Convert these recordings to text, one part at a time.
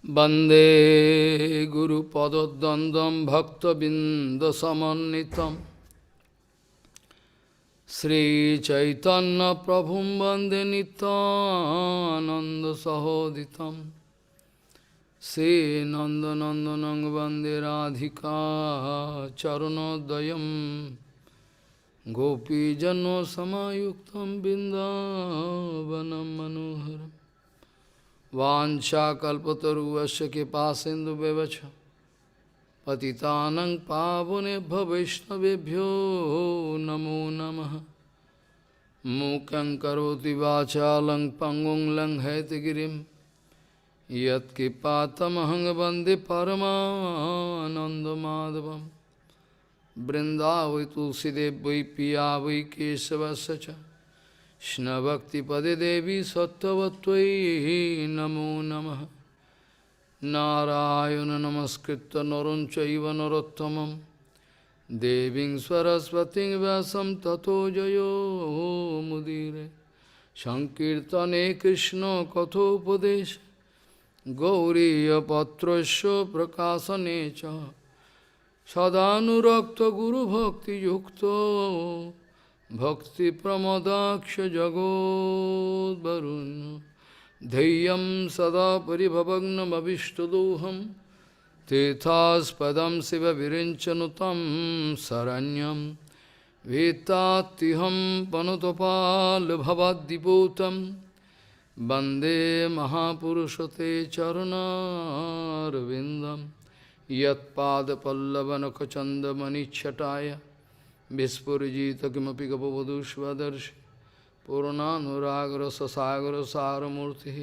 वंदे गुरुपदद्वन्द्वं भक्तबिंदसमन्वितं श्रीचैतन्यप्रभुं वन्दे नित्यानन्दसहोदितं श्रीनन्दनन्दनं वन्दे राधिका चरणोदयं गोपीजनसमायुक्तं बिन्दावनं मनोहरम् वाञ्छाकल्पतरुश्च कृपासिन्धुव्यवच पतितानं पावनेभ्यो वैष्णवेभ्यो नमो नमः। मूकं करोति वाचालं पङ्गुं लङ्घयतिगिरिं यत्कृपातमहं वन्दे परमानन्दमाधवं। वृन्दावै तुलसीदेव वै पिया वै केशवस्य च कृष्णभक्तिपदे देवी सत्त्ववत्त्वयि नमो नमः। नारायण नमस्कृत्य नरं चैव नरोत्तमं देवीं सरस्वतीं व्यासं ततो जयो मुदीरये। संकीर्तने कृष्ण कथोपदेशे गौरीयपत्रस्य प्रकाशने च सदानुरक्त गुरुभक्तियुक्तो भक्ति प्रमोदाक्ष जगोद्वरुन् धैर्यं सदा परिभवग्नमभिष्टदोहं तीर्थास्पदं शिवविरिञ्चनुतं शरण्यं वेत्तात्तिहं पनुतपाल्भवद्दिपूतं वन्दे महापुरुषते चरणारविन्दं यत्पादपल्लवनखचन्दमनिच्छटाय विस्फुजित किमपि गपवधू स्वदर्शि पूर्णानुरागरससागरसारमूर्तिः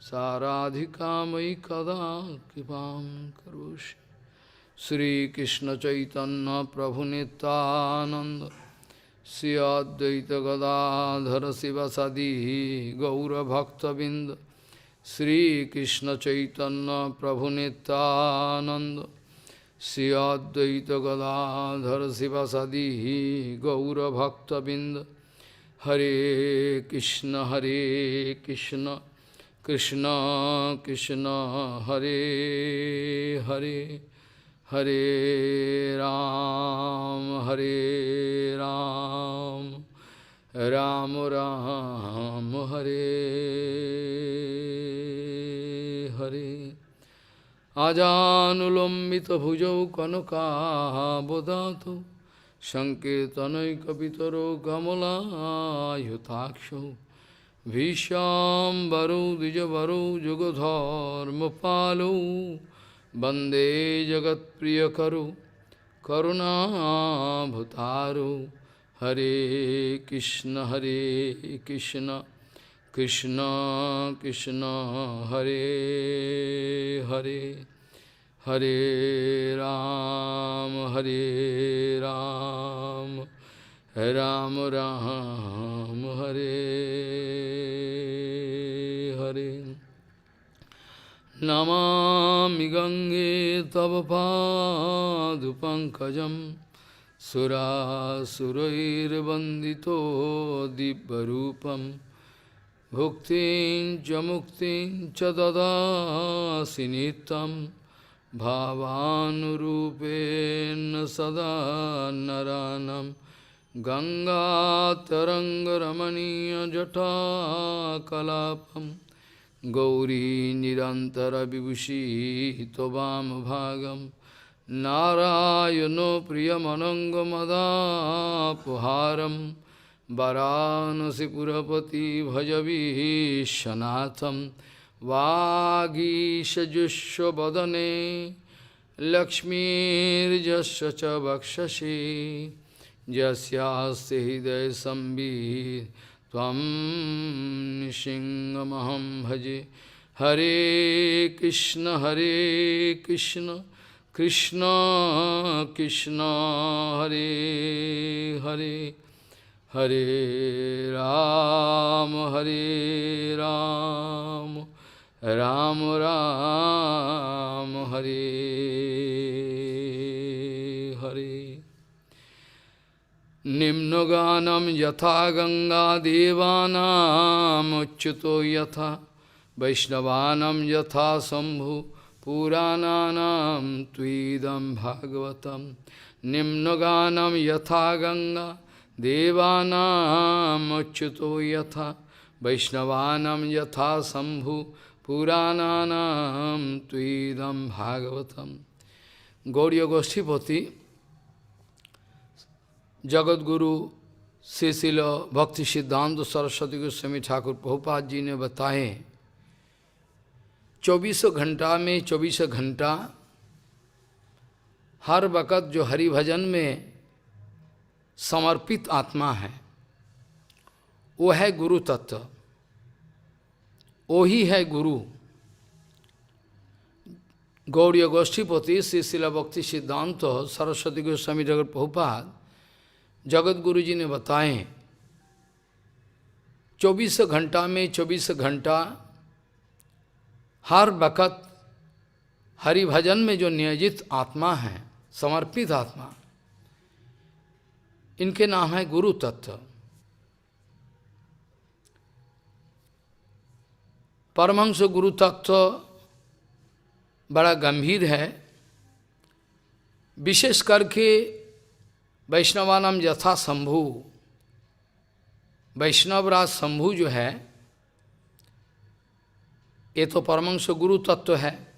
साराधिका मयि कदा कृपां करोषि। श्रीकृष्णचैतन्य प्रभुनितानन्द श्री अद्वैत गदाधर शिवसदि गौरभक्तबिंद श्रीकृष्णचैतन्य प्रभुनितानन्द श्री अद्वैत गदाधर शिवसदि गौरभक्तबिंद। हरे कृष्ण कृष्ण कृष्ण हरे हरे हरे राम राम राम हरे हरे। आजानुलम्बितभुजौ कनकाबदातौ संकीर्तनैकपितरो कमलायुताक्षौ भीष्माम्बरौ द्विजवरौ जुगधर्मपालौ वन्दे जगत्प्रियकरौ करुणाभतारौ। हरे कृष्ण कृष्ण कृष्ण हरे हरे हरे राम राम राम हरे हरे। नमामि गंगे तव पादपङ्कजं सुरासुरैर्वन्दितो दिव्यरूपं भुक्तिं च मुक्तिं च ददासि नित्यं भावानुरूपेण सदा नरानं। गंगातरङ्गरमणीयजटाकलापं गौरी निरन्तरविभूषी त्ववामभागं नारायणो प्रियमनङ्गमदापहारं वाराणसीपुरपति भजवीशनाथं। वागीशजुष्वदने लक्ष्मीर्यस्य च वक्षसि यस्यास्ति हृदयसंवित् त्वं नृसिंहमहं भजे। हरे कृष्ण कृष्ण कृष्ण हरे हरे हरे राम राम राम हरे हरे। निम्नगानं यथा गंगा देवानामुच्युतो यथा वैष्णवानां यथा शंभु पुराणानां त्वीदं भागवतं निम्नगानं यथा गंगा देवानां अच्युतो यथा वैष्णवानां यथा शंभु पुराणानां त्वीदं भागवतं। गौड़ीय गोष्ठीपति जगतगुरु श्री श्रील भक्ति सिद्धांत सरस्वती गोस्वामी ठाकुर प्रभुपाद जी ने बताए 24 घंटा में 24 घंटा हर वक़्त जो हरि भजन में समर्पित आत्मा है वो है गुरु तत्व, वो ही है गुरु। गौड़ीय गोष्ठीपति श्री श्रील भक्ति सिद्धांत सरस्वती गोस्वामी ठाकुर प्रभुपाद जगत गुरु जी ने बताए 24 घंटा में 24 घंटा हर वक़्त हरि भजन में जो नियोजित आत्मा है, समर्पित आत्मा, इनके नाम है गुरु तत्व। परमहंस गुरु तत्व बड़ा गंभीर है। विशेष करके वैष्णवानाम यथा शंभु, वैष्णवराज शंभु जो है ये तो परमहंस गुरु तत्व है,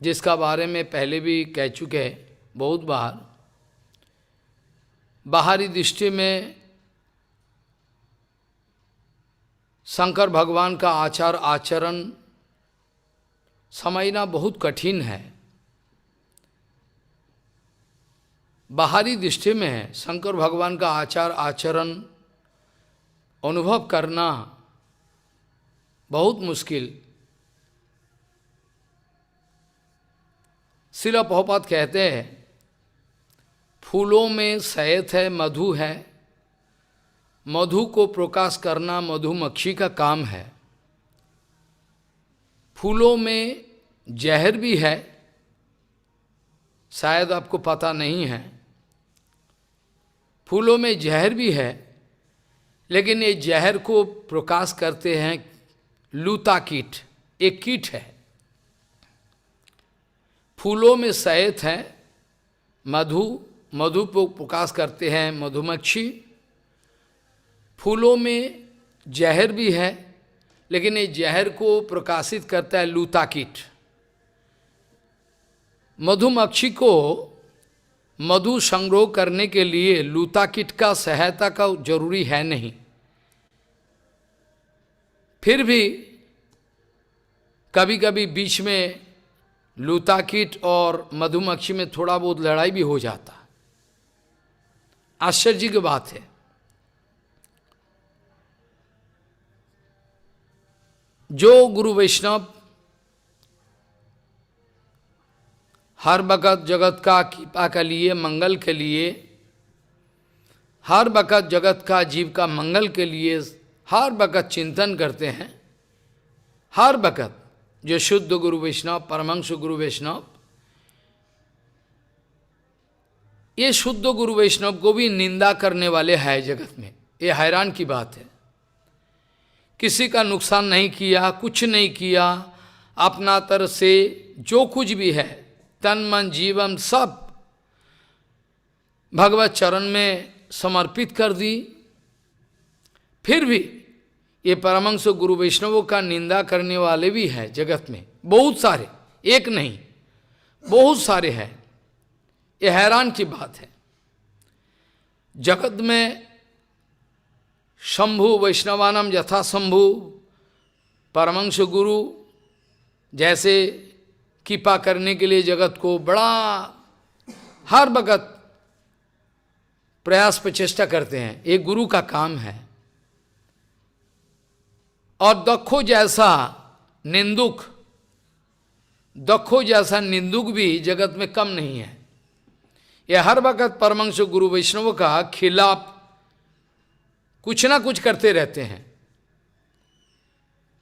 जिसका बारे में पहले भी कह चुके बहुत बार। बाहरी दृष्टि में शंकर भगवान का आचार आचरण समझना बहुत कठिन है। बाहरी दृष्टि में शंकर भगवान का आचार आचरण अनुभव करना बहुत मुश्किल। श्रील प्रभुपाद कहते हैं फूलों में शहद है, मधु है, मधु को प्रकाश करना मधुमक्खी का काम है। फूलों में जहर भी है, शायद आपको पता नहीं है। फूलों में जहर भी है, लेकिन ये जहर को प्रकाश करते हैं लूता कीट, एक कीट है। फूलों में शहद है, मधु को प्रकाश करते हैं मधुमक्खी। फूलों में जहर भी है, लेकिन ये जहर को प्रकाशित करता है लूता कीट। मधुमक्खी को मधु संग्रह करने के लिए लूता कीट का सहायता का जरूरी है नहीं। फिर भी कभी कभी बीच में लूता कीट और मधुमक्खी में थोड़ा बहुत लड़ाई भी हो जाता। आश्चर्य की बात है। जो गुरु वैष्णव हर वक़्त जगत का कृपा के लिए, मंगल के लिए, हर वक़्त जगत का जीव का मंगल के लिए हर वक़्त चिंतन करते हैं, हर वक़्त जो शुद्ध गुरु वैष्णव, परमहंस गुरु वैष्णव, ये शुद्ध गुरु वैष्णव को भी निंदा करने वाले हैं जगत में। ये हैरान की बात है। किसी का नुकसान नहीं किया, कुछ नहीं किया, अपना तरफ से जो कुछ भी है तन मन जीवन सब भगवत चरण में समर्पित कर दी। फिर भी ये परमहंस गुरु वैष्णवों का निंदा करने वाले भी हैं जगत में, बहुत सारे, एक नहीं बहुत सारे हैं। ये हैरान की बात है। जगत में शंभु वैष्णवानाम यथा शंभु, परमहंस गुरु जैसे कृपा करने के लिए जगत को बड़ा हर वक़्त प्रयास प्रचेष्टा करते हैं, ये गुरु का काम है। और दक्षो जैसा निंदुक भी जगत में कम नहीं है। ये हर वक़्त परमहंस गुरु वैष्णव का खिलाफ कुछ ना कुछ करते रहते हैं।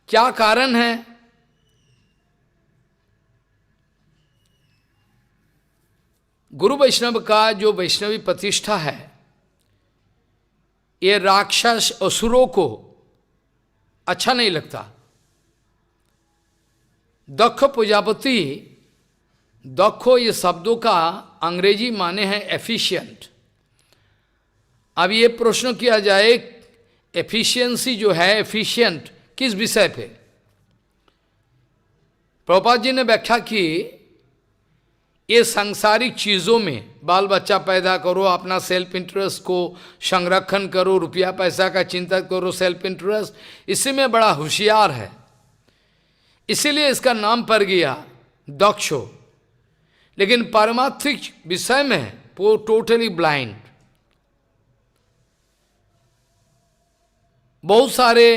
क्या कारण है? गुरु वैष्णव का जो वैष्णवी प्रतिष्ठा है, ये राक्षस असुरों को अच्छा नहीं लगता। दक्ष प्रजापति, दक्षो ये शब्दों का अंग्रेजी माने हैं एफिशिएंट। अब ये प्रश्न किया जाए, एफिशिएंसी जो है, एफिशिएंट किस विषय पे? प्रभुपाद जी ने व्याख्या की, ये सांसारिक चीज़ों में बाल बच्चा पैदा करो, अपना सेल्फ इंटरेस्ट को संरक्षण करो, रुपया पैसा का चिंता करो, सेल्फ इंटरेस्ट, इसी में बड़ा होशियार है, इसीलिए इसका नाम पड़ गया दक्षो। लेकिन पारमार्थिक विषय में वो टोटली ब्लाइंड। बहुत सारे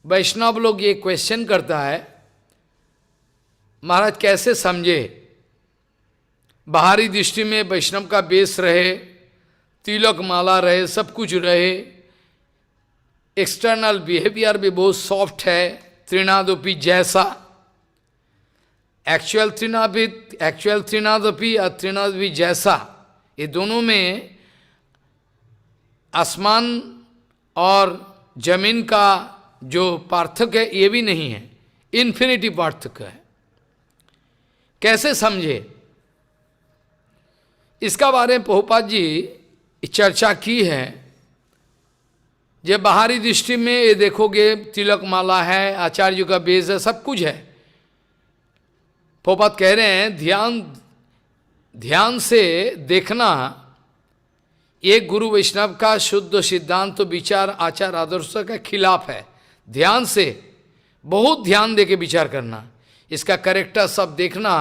वैष्णव लोग ये क्वेश्चन करता है, महाराज कैसे समझे, बाहरी दृष्टि में वैष्णव का बेस रहे, तिलक माला रहे, सब कुछ रहे, एक्सटर्नल बिहेवियर भी बहुत सॉफ्ट है, त्रिनादोपी जैसा, एक्चुअल त्रिनादोपी और त्रिनादोपी जैसा, ये दोनों में आसमान और जमीन का जो पार्थक्य है ये भी नहीं है, इन्फिनिटी पार्थक्य है। कैसे समझे, इसका बारे में प्रभुपाद जी चर्चा की है। जब बाहरी दृष्टि में ये देखोगे, तिलक माला है, आचार्य का बेस है, सब कुछ है। प्रभुपाद कह रहे हैं ध्यान से देखना, ये गुरु वैष्णव का शुद्ध सिद्धांत तो विचार आचार आदर्श का खिलाफ है। ध्यान से, बहुत ध्यान देके विचार करना, इसका करेक्टर सब देखना,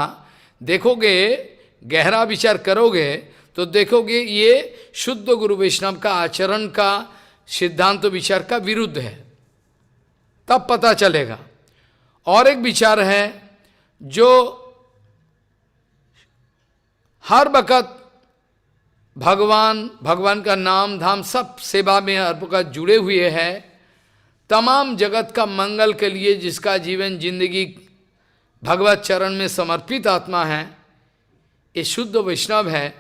देखोगे, गहरा विचार करोगे तो देखोगे ये शुद्ध गुरु वैष्णव का आचरण का सिद्धांत विचार का विरुद्ध है, तब पता चलेगा। और एक विचार है जो हर वक़्त भगवान का नाम धाम सब सेवा में हर वक़्त जुड़े हुए हैं, तमाम जगत का मंगल के लिए जिसका जीवन जिंदगी भगवत चरण में समर्पित आत्मा है, ये शुद्ध वैष्णव है,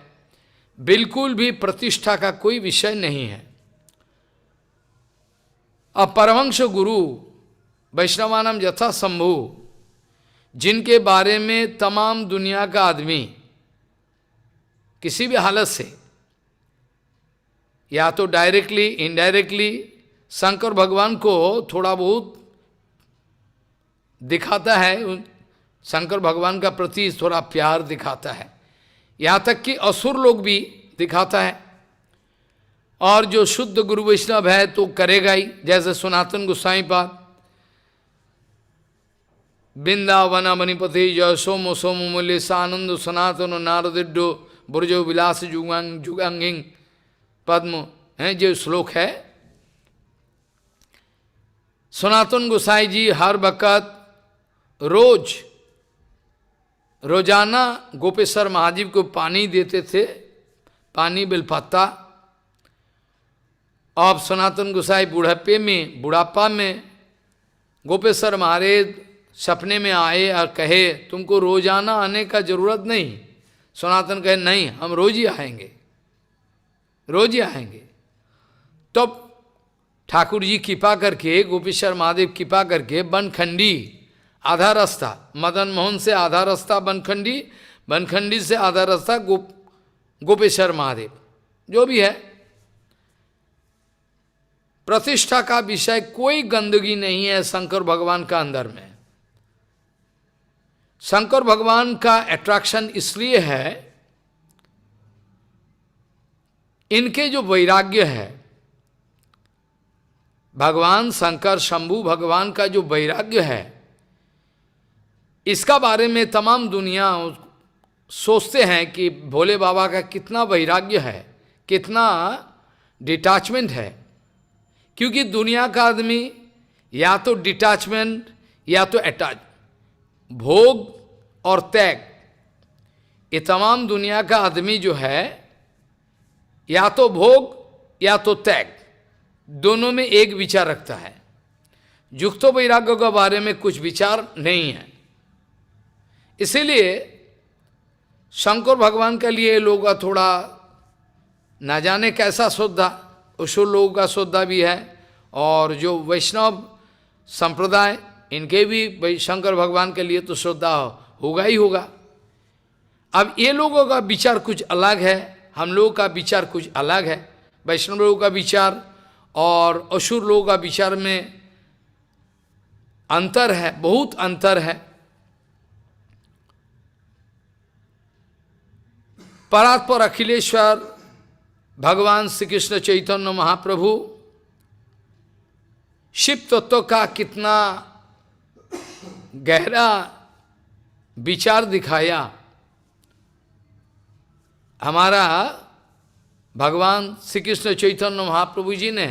बिल्कुल भी प्रतिष्ठा का कोई विषय नहीं है। अब परमहंस गुरु वैष्णवानाम यथा संभु, जिनके बारे में तमाम दुनिया का आदमी किसी भी हालत से, या तो डायरेक्टली इनडायरेक्टली शंकर भगवान को थोड़ा बहुत दिखाता है, शंकर भगवान का प्रति थोड़ा प्यार दिखाता है, यहाँ तक कि असुर लोग भी दिखाता है। और जो शुद्ध गुरु वैष्णव है तो करेगा ही, जैसे सनातन गोसाई पाद, वृंदावन मणिपति जय सोम सोम मूल्य सानंद सनातन नारदिड्डो बुरजो विलास जुगांगिंग पद्म है, जो श्लोक है। सनातन गोसाई जी हर वक़्त रोजाना गोपेश्वर महादेव को पानी देते थे, पानी बेलपत्ता। अब सनातन गोसाई बुढ़ापा में गोपेश्वर महाराज सपने में आए और कहे तुमको रोजाना आने का जरूरत नहीं। सनातन कहे नहीं, हम रोज ही आएंगे, रोज ही आएंगे। तब ठाकुर जी कृपा करके, गोपेश्वर महादेव कृपा करके बनखंडी आधा रास्ता, मदन मोहन से आधा रास्ता बनखंडी, बनखंडी से आधा रास्ता गोपेश्वर महादेव, जो भी है, प्रतिष्ठा का विषय कोई गंदगी नहीं है शंकर भगवान का अंदर में। शंकर भगवान का अट्रैक्शन इसलिए है, इनके जो वैराग्य है, भगवान शंकर शंभु भगवान का जो वैराग्य है, इसका बारे में तमाम दुनिया सोचते हैं कि भोले बाबा का कितना वैराग्य है, कितना डिटैचमेंट है। क्योंकि दुनिया का आदमी या तो डिटैचमेंट या तो अटैच, भोग और त्याग, ये तमाम दुनिया का आदमी जो है या तो भोग या तो त्याग, दोनों में एक विचार रखता है। युक्त वैराग्य के बारे में कुछ विचार नहीं है। इसीलिए शंकर भगवान के लिए लोगों का थोड़ा ना जाने कैसा श्रद्धा, उसो लोगों का श्रद्धा भी है। और जो वैष्णव संप्रदाय, इनके भी भाई शंकर भगवान के लिए तो श्रद्धा होगा ही होगा। अब ये लोगों का विचार कुछ अलग है, हम लोगों का विचार कुछ अलग है। वैष्णव लोगों का विचार और असुर लोगों का विचार में अंतर है, बहुत अंतर है। परात्पर अखिलेश्वर भगवान श्री कृष्ण चैतन्य महाप्रभु शिव तत्व का कितना गहरा विचार दिखाया। हमारा भगवान श्री कृष्ण चैतन्य महाप्रभु जी ने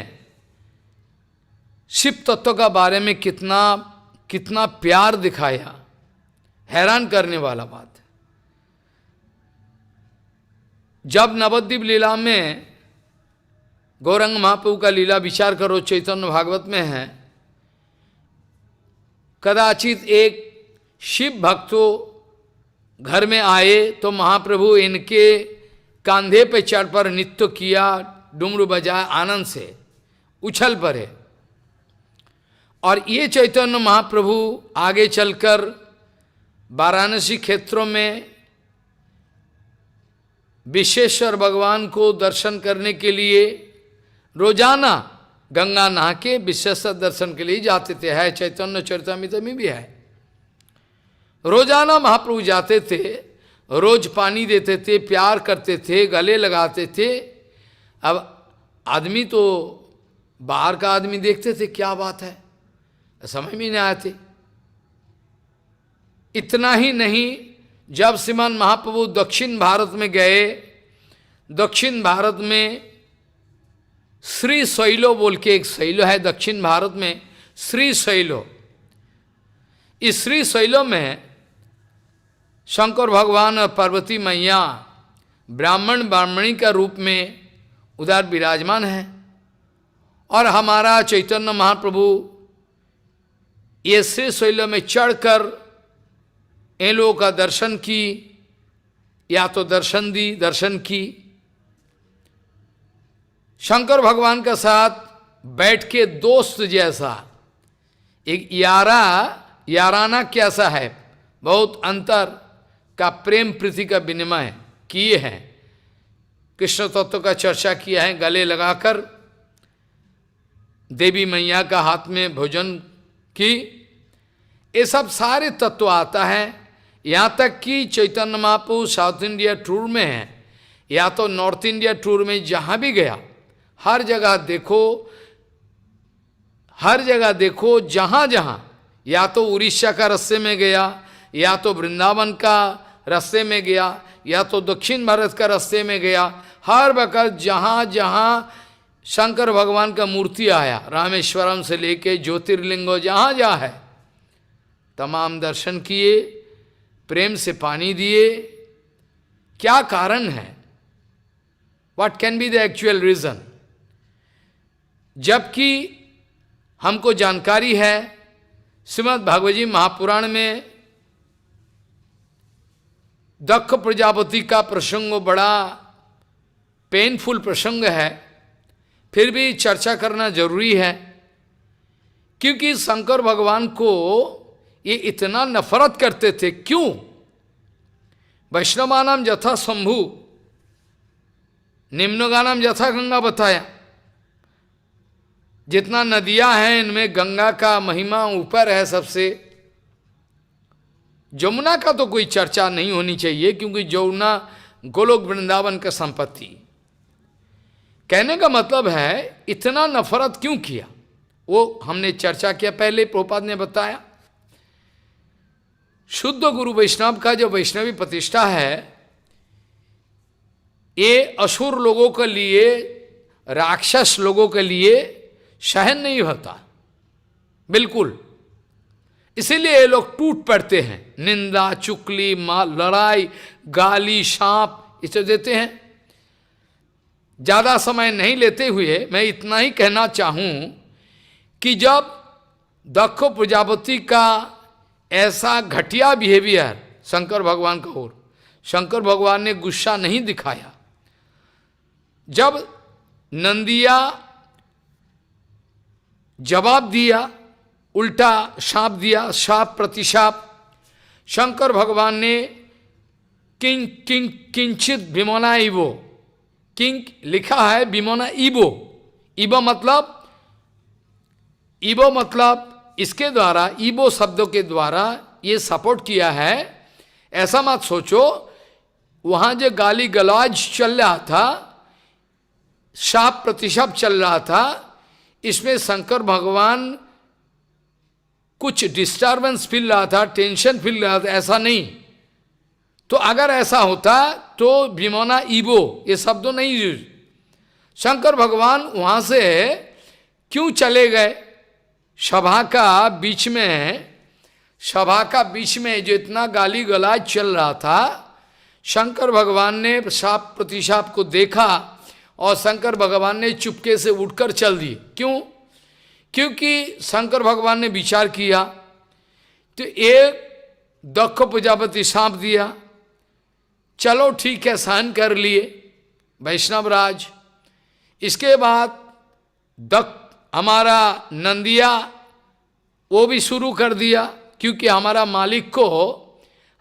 शिव तत्व का बारे में कितना कितना प्यार दिखाया, हैरान करने वाला बात है। जब नवद्वीप लीला में गौरंग महाप्रभु का लीला विचार करो, चैतन्य भागवत में है, कदाचित एक शिव भक्तों घर में आए तो महाप्रभु इनके कंधे पे चढ़ पर नृत्य किया, डुमरू बजाया, आनंद से उछल पड़े। और ये चैतन्य महाप्रभु आगे चलकर वाराणसी क्षेत्रों में विश्वेश्वर भगवान को दर्शन करने के लिए रोजाना गंगा नहा के विश्वेश्वर दर्शन के लिए जाते थे। है चैतन्य चरितामृत में भी है। रोजाना महाप्रभु जाते थे, रोज पानी देते थे, प्यार करते थे, गले लगाते थे। अब आदमी तो बाहर का आदमी देखते थे, क्या बात है, समझ में नहीं आते। इतना ही नहीं, जब श्रीमान महाप्रभु दक्षिण भारत में गए, दक्षिण भारत में श्री शैलो बोल के एक शैलो है दक्षिण भारत में, श्री शैलो। इस श्री शैलो में शंकर भगवान और पार्वती मैया ब्राह्मण ब्राह्मणी का रूप में उधर विराजमान है। और हमारा चैतन्य महाप्रभु ये श्री शैलो में चढ़कर इन लोगों का दर्शन की, या तो दर्शन की। शंकर भगवान के साथ बैठ के दोस्त जैसा, एक याराना कैसा है, बहुत अंतर का प्रेम प्रीति का विनिमय किए हैं। कृष्ण तत्व का चर्चा किया है, गले लगाकर देवी मैया का हाथ में भोजन की, ये सब सारे तत्व आता है। यहाँ तक कि Chaitanya Mahaprabhu south India tour में है, या तो नॉर्थ इंडिया टूर में जहाँ भी गया, हर जगह देखो, जहाँ जहाँ, या तो उड़ीसा का रास्ते में गया, या तो वृंदावन का रास्ते में गया, या तो दक्षिण भारत का रास्ते में गया, हर वक्त जहाँ जहाँ शंकर भगवान का मूर्ति आया, रामेश्वरम से लेके ज्योतिर्लिंगो जहाँ जहाँ है, तमाम दर्शन किए, प्रेम से पानी दिए। क्या कारण है? What can be the actual reason? जबकि हमको जानकारी है, श्रीमद् भागवत जी महापुराण में दक्ष प्रजापति का प्रसंग बड़ा पेनफुल प्रसंग है, फिर भी चर्चा करना जरूरी है। क्योंकि शंकर भगवान को ये इतना नफरत करते थे, क्यों? वैष्णवानाम यथा शंभु निम्नगानाम यथा गंगा बताया। जितना नदियां हैं इनमें गंगा का महिमा ऊपर है सबसे। जमुना का तो कोई चर्चा नहीं होनी चाहिए, क्योंकि जमुना गोलोक वृंदावन का संपत्ति। कहने का मतलब है इतना नफरत क्यों किया, वो हमने चर्चा किया पहले, प्रभुपाद ने बताया। शुद्ध गुरु वैष्णव का जो वैष्णवी प्रतिष्ठा है, ये असुर लोगों के लिए, राक्षस लोगों के लिए सहन नहीं होता बिल्कुल। इसीलिए ये लोग टूट पड़ते हैं, निंदा, चुगली, लड़ाई, गाली, शाप इसे देते हैं। ज्यादा समय नहीं लेते हुए मैं इतना ही कहना चाहूं कि जब दक्ष प्रजापति का ऐसा घटिया बिहेवियर शंकर भगवान का ओर, शंकर भगवान ने गुस्सा नहीं दिखाया। जब नंदिया जवाब दिया उल्टा शाप दिया, शाप प्रतिशाप। शंकर भगवान ने किंग किंग किंचित विमोना इवो, किंग लिखा है विमोना इवो, इवो मतलब इसके द्वारा, इवो शब्दों के द्वारा ये सपोर्ट किया है। ऐसा मत सोचो वहां जो गाली गलौज चल रहा था, शाप प्रतिशाप चल रहा था, इसमें शंकर भगवान कुछ डिस्टर्बेंस फील रहा था, टेंशन फील रहा था, ऐसा नहीं। तो अगर ऐसा होता तो विमोना इवो ये शब्द नहीं यूज। शंकर भगवान वहां से क्यों चले गए? सभा का बीच में जो इतना गाली गलौज चल रहा था, शंकर भगवान ने शाप प्रतिशाप को देखा और शंकर भगवान ने चुपके से उठकर चल दिए। क्यों? क्योंकि शंकर भगवान ने विचार किया तो एक दक्ष प्रजापति शाप दिया, चलो ठीक है सहन कर लिए वैष्णवराज। इसके बाद हमारा नंदिया वो भी शुरू कर दिया, क्योंकि हमारा मालिक को,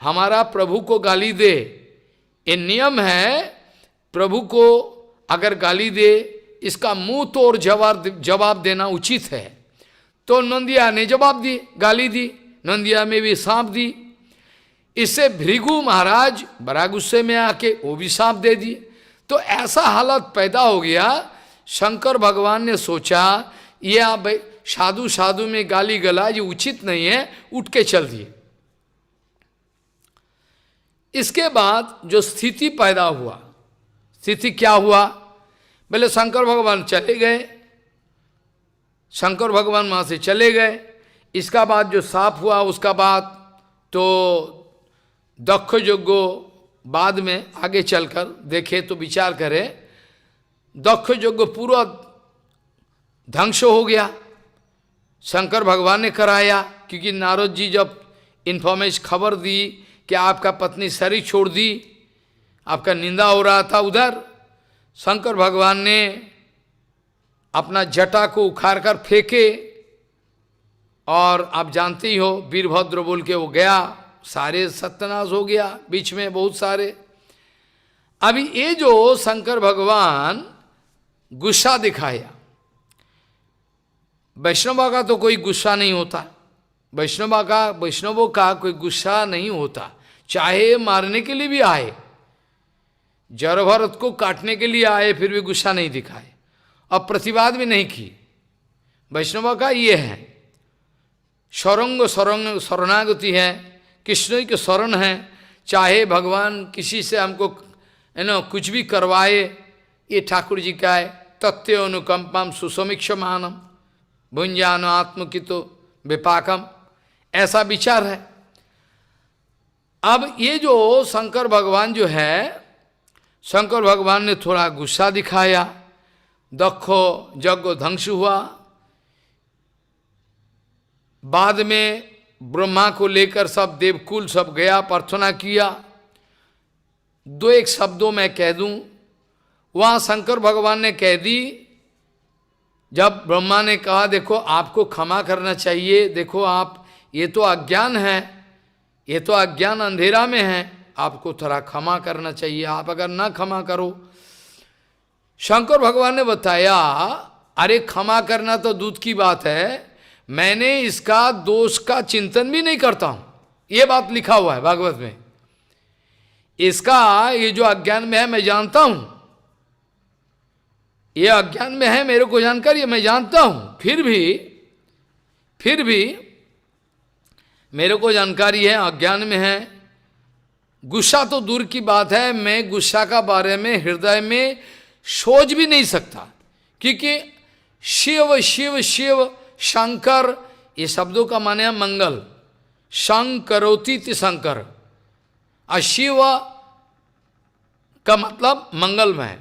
हमारा प्रभु को गाली दे, ये नियम है, प्रभु को अगर गाली दे इसका मुंह तोड़ जवाब देना उचित है। तो नंदिया ने जवाब दी, गाली दी, नंदिया में भी सांप दी। इससे भृगु महाराज बड़ा गुस्से में आके वो भी सांप दे दिए। तो ऐसा हालत पैदा हो गया। शंकर भगवान ने सोचा ये आप साधु साधु में गाली गलौज उचित नहीं है, उठ के चल दिए। इसके बाद जो स्थिति पैदा हुआ, स्थिति क्या हुआ? पहले शंकर भगवान चले गए, शंकर भगवान वहां से चले गए। इसका बाद जो साफ हुआ, उसका बाद तो दक्ष यज्ञ बाद में आगे चलकर देखे तो विचार करें, दक्ष यज्ञ पूरा ध्वंस हो गया। शंकर भगवान ने कराया, क्योंकि नारद जी जब इन्फॉर्मेशन खबर दी कि आपका पत्नी शरीर छोड़ दी, आपका निंदा हो रहा था, उधर शंकर भगवान ने अपना जटा को उखाड़ कर फेंके और आप जानते ही हो वीरभद्र बोल के वो गया, सारे सत्यानाश हो गया, बीच में बहुत सारे। अभी ये जो शंकर भगवान गुस्सा दिखाया, वैष्णव का तो कोई गुस्सा नहीं होता, वैष्णवों का कोई गुस्सा नहीं होता, चाहे मारने के लिए भी आए, जड़ भरत को काटने के लिए आए, फिर भी गुस्सा नहीं दिखाए और प्रतिवाद भी नहीं की। वैष्णव का ये है, शरणागति है, कृष्ण के शरण है, चाहे भगवान किसी से हमको कुछ भी करवाए, ये ठाकुर जी का है। तथ्य अनुकंपम सुसमीक्षमानम भुंजान आत्मकितो विपाकम, ऐसा विचार है। अब ये जो शंकर भगवान जो है, शंकर भगवान ने थोड़ा गुस्सा दिखाया, दक्ष यज्ञ ध्वंस हुआ। बाद में ब्रह्मा को लेकर सब देवकुल सब गया, प्रार्थना किया। दो एक शब्दों में कह दूं, वहाँ शंकर भगवान ने कह दी, जब ब्रह्मा ने कहा देखो आपको क्षमा करना चाहिए, देखो आप ये तो अज्ञान है, ये तो अज्ञान अंधेरा में है, आपको थोड़ा क्षमा करना चाहिए, आप अगर ना क्षमा करो। शंकर भगवान ने बताया अरे क्षमा करना तो दूध की बात है, मैंने इसका दोष का चिंतन भी नहीं करता हूं, ये बात लिखा हुआ है भागवत में। इसका ये जो अज्ञान में है मैं जानता हूं, ये अज्ञान में है, मेरे को जानकारी है, मैं जानता हूं, फिर भी मेरे को जानकारी है अज्ञान में है। गुस्सा तो दूर की बात है, मैं गुस्सा का बारे में हृदय में सोच भी नहीं सकता, क्योंकि शिव शिव शिव शंकर ये शब्दों का माने है मंगल, शंकरोति शंकर, और शिव का मतलब मंगलमय,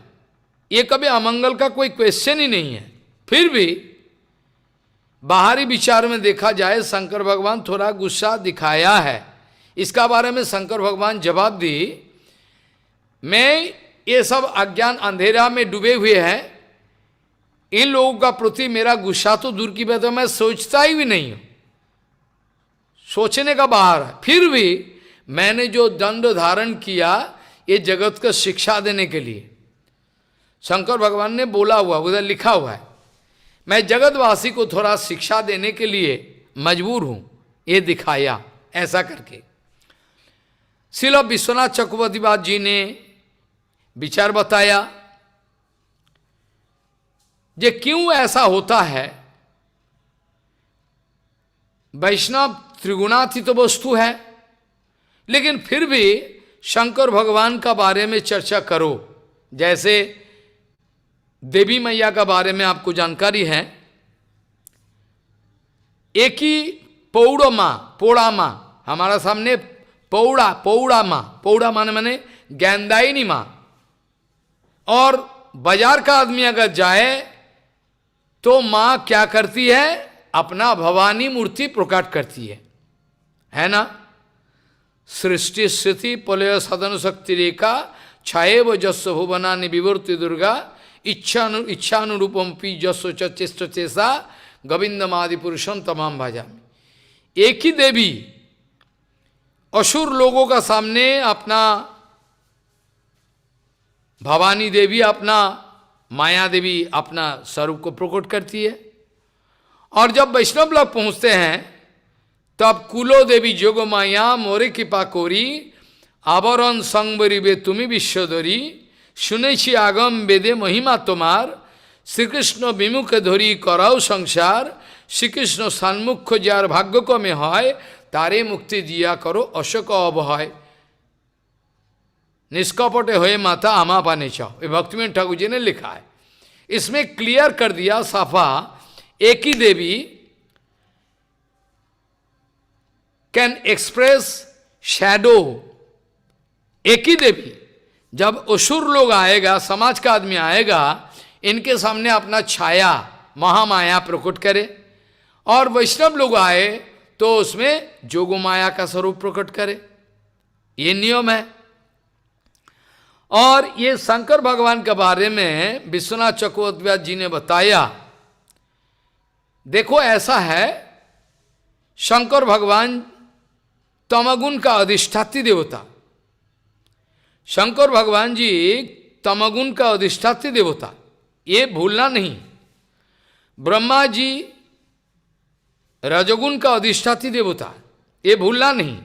ये कभी अमंगल का कोई क्वेश्चन ही नहीं है। फिर भी बाहरी विचार में देखा जाए शंकर भगवान थोड़ा गुस्सा दिखाया है। इसका बारे में शंकर भगवान जवाब दी, मैं ये सब अज्ञान अंधेरा में डूबे हुए हैं, इन लोगों का प्रति मेरा गुस्सा तो दूर की बात है, मैं सोचता ही भी नहीं हूं, सोचने का बाहर है। फिर भी मैंने जो दंड धारण किया ये जगत को शिक्षा देने के लिए, शंकर भगवान ने बोला हुआ, उधर लिखा हुआ है, मैं जगतवासी को थोड़ा शिक्षा देने के लिए मजबूर हूं, ये दिखाया ऐसा करके। श्रील विश्वनाथ चक्रवर्तीवाद जी ने विचार बताया जे क्यों ऐसा होता है। वैष्णव त्रिगुणातीत तो वस्तु है, लेकिन फिर भी शंकर भगवान का बारे में चर्चा करो। जैसे देवी मैया का बारे में आपको जानकारी है, एक ही पौड़ा माँ हमारा सामने, पौड़ा माँ, पौड़ा माने ज्ञानदायिनी माँ। और बाजार का आदमी अगर जाए तो माँ क्या करती है, अपना भवानी मूर्ति प्रकट करती है ना। सृष्टि स्थिति प्रलय सदन शक्ति रेखा छाएव जस्व भुवना विवर्ति दुर्गा इच्छानुरूपम पी जस्व चेष्ट चेषा गोविंदमादि पुरुषम तमाम भाजामि। एक ही देवी असुर लोगों का सामने अपना भवानी देवी, अपना माया देवी अपना स्वरूप को प्रकट करती है। और जब वैष्णव लोग पहुंचते हैं तब कुलो देवी जोग माया मोरे कृपा कोरी आवरण संगबरी वे तुम्हें विश्वधरी सुने छी आगम वेदे महिमा तुम्हार श्रीकृष्ण विमुख धरी कराओ संसार श्रीकृष्ण सन्मुख जार भाग्य को में है तारे मुक्ति दिया करो अशोक अभय निष्कपटे हुए माता आमा पाने चाओ। ये भक्तिविनोद ठाकुर जी ने लिखा है। इसमें क्लियर कर दिया साफा, एक ही देवी कैन एक्सप्रेस शैडो। एक ही देवी जब असुर लोग आएगा, समाज का आदमी आएगा, इनके सामने अपना छाया महामाया प्रकट करे, और वैष्णव लोग आए तो उसमें जोगो माया का स्वरूप प्रकट करे। ये नियम है। और ये शंकर भगवान के बारे में विश्वनाथ चक्रवर्ती जी ने बताया। देखो ऐसा है, शंकर भगवान तमगुण का अधिष्ठात्री देवता, शंकर भगवान जी तमगुण का अधिष्ठात्री देवता, ये भूलना नहीं। ब्रह्मा जी रजोगुण का अधिष्ठात्री देवता, ये भूलना नहीं।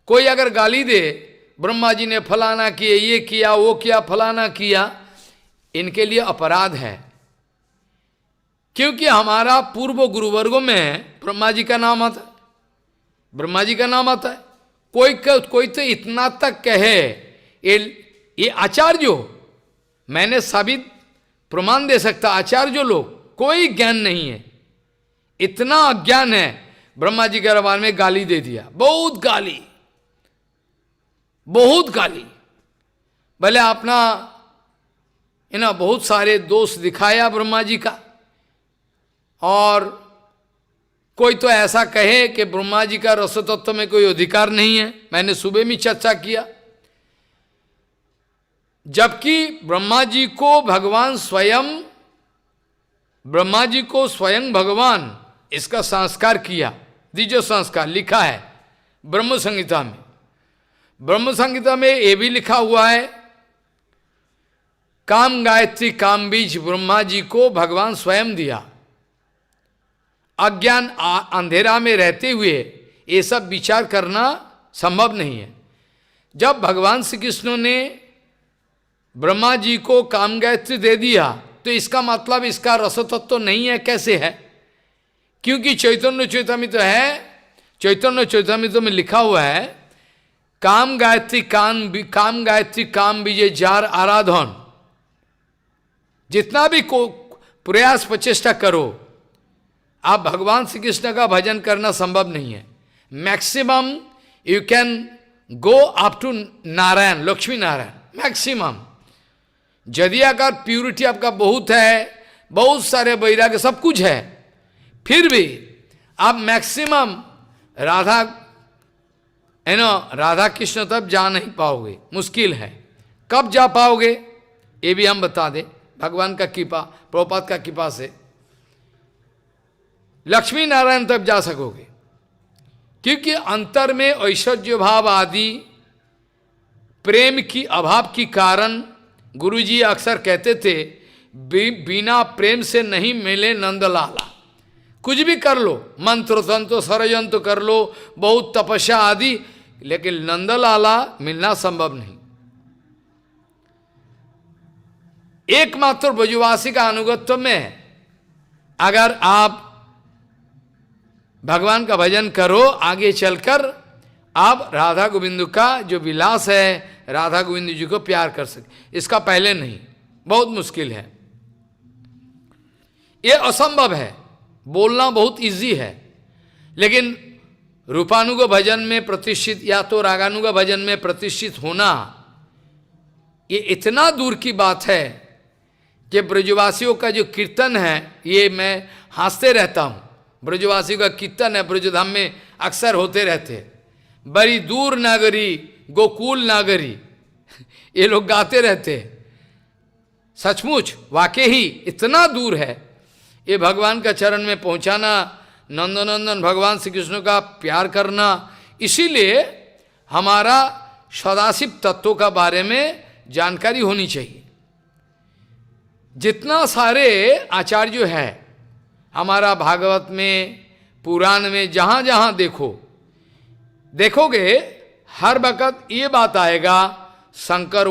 कोई अगर गाली दे ब्रह्मा जी ने फलाना किए, ये किया, वो किया, फलाना किया, इनके लिए अपराध है। क्योंकि हमारा पूर्व गुरुवर्गों में ब्रह्मा जी का नाम आता है, ब्रह्मा जी का नाम आता है। कोई तो इतना तक कहे, ये आचार्यों, मैंने साबित प्रमाण दे सकता, आचार्यों लोग कोई ज्ञान नहीं है, इतना अज्ञान है, ब्रह्मा जी के बारे में गाली दे दिया, बहुत गाली, बहुत गाली। भले अपना बहुत सारे दोष दिखाया ब्रह्मा जी का। और कोई तो ऐसा कहे कि ब्रह्मा जी का रस तत्व में कोई अधिकार नहीं है, मैंने सुबह में चर्चा किया। जबकि ब्रह्मा जी को भगवान स्वयं, ब्रह्मा जी को स्वयं भगवान इसका संस्कार किया, द्विज संस्कार लिखा है ब्रह्म संहिता में। ब्रह्म संहिता में ये भी लिखा हुआ है, काम गायत्री काम बीज ब्रह्मा जी को भगवान स्वयं दिया। अज्ञान अंधेरा में रहते हुए ये सब विचार करना संभव नहीं है। जब भगवान श्री कृष्ण ने ब्रह्मा जी को काम गायत्री दे दिया तो इसका मतलब इसका रसतत्व तो नहीं है, कैसे है? क्योंकि चैतन्य चैतामृत है, चैतन्य चैतामृत में लिखा हुआ है, काम गायत्री काम बीजे जार आराधन। जितना भी को प्रयास प्रचेष्टा करो, आप भगवान श्री कृष्ण का भजन करना संभव नहीं है। Maximum you can go up to Narayan, Lakshmi Narayan maximum. यदि अगर प्यूरिटी आपका बहुत है, बहुत सारे वैराग्य सब कुछ है, फिर भी आप मैक्सिमम राधा राधा कृष्ण तब जा नहीं पाओगे, मुश्किल है। कब जा पाओगे ये भी हम बता दें, भगवान का कृपा, प्रभुपाद का कृपा से लक्ष्मी नारायण तक जा सकोगे। क्योंकि अंतर में ऐश्वर्य भाव आदि प्रेम की अभाव की कारण गुरुजी अक्सर कहते थे बिना प्रेम से नहीं मिले नंदलाला। कुछ भी कर लो, मंत्र तंत्र षड़यंत्र कर लो, बहुत तपस्या आदि, लेकिन नंदलाला मिलना संभव नहीं। एकमात्र ब्रजवासी का अनुगत्य में अगर आप भगवान का भजन करो, आगे चलकर आप राधा गोविंद का जो विलास है, राधा गोविंद जी को प्यार कर सके। इसका पहले नहीं, बहुत मुश्किल है, ये असंभव है। बोलना बहुत इजी है, लेकिन रूपानुग भजन में प्रतिष्ठित या तो रागानुग भजन में प्रतिष्ठित होना, ये इतना दूर की बात है कि ब्रजवासियों का जो कीर्तन है, ये मैं हंसते रहता हूँ। ब्रजवासियों का कीर्तन है, ब्रजधाम में अक्सर होते रहते। बड़ी दूर नागरी, गोकुल नागरी, ये लोग गाते रहते। सचमुच वाकई ही इतना दूर है ये भगवान का चरण में पहुंचाना, नंदनंदन भगवान श्री कृष्ण का प्यार करना। इसीलिए हमारा सदाशिव तत्वों का बारे में जानकारी होनी चाहिए। जितना सारे आचार्य है हमारा भागवत में, पुराण में, जहाँ जहाँ देखोगे हर वक्त ये बात आएगा, शंकर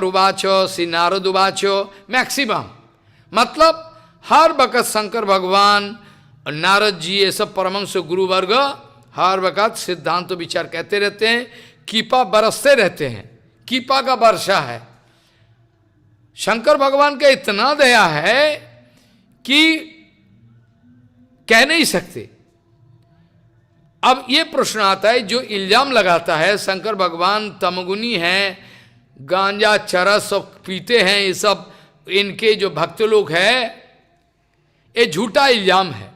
उवाच, श्री नारद उवाच, मैक्सिमम मतलब हर वक्त शंकर भगवान, नारद जी, ये सब परमहंस गुरु वर्ग हर वक्त सिद्धांत तो विचार कहते रहते हैं, कृपा बरसते रहते हैं, कृपा का वर्षा है। शंकर भगवान का इतना दया है कि कह नहीं सकते। अब ये प्रश्न आता है, जो इल्जाम लगाता है शंकर भगवान तमगुनी हैं, गांजा चरस सब पीते हैं, ये सब इनके जो भक्त लोग हैं, ये झूठा इल्जाम है।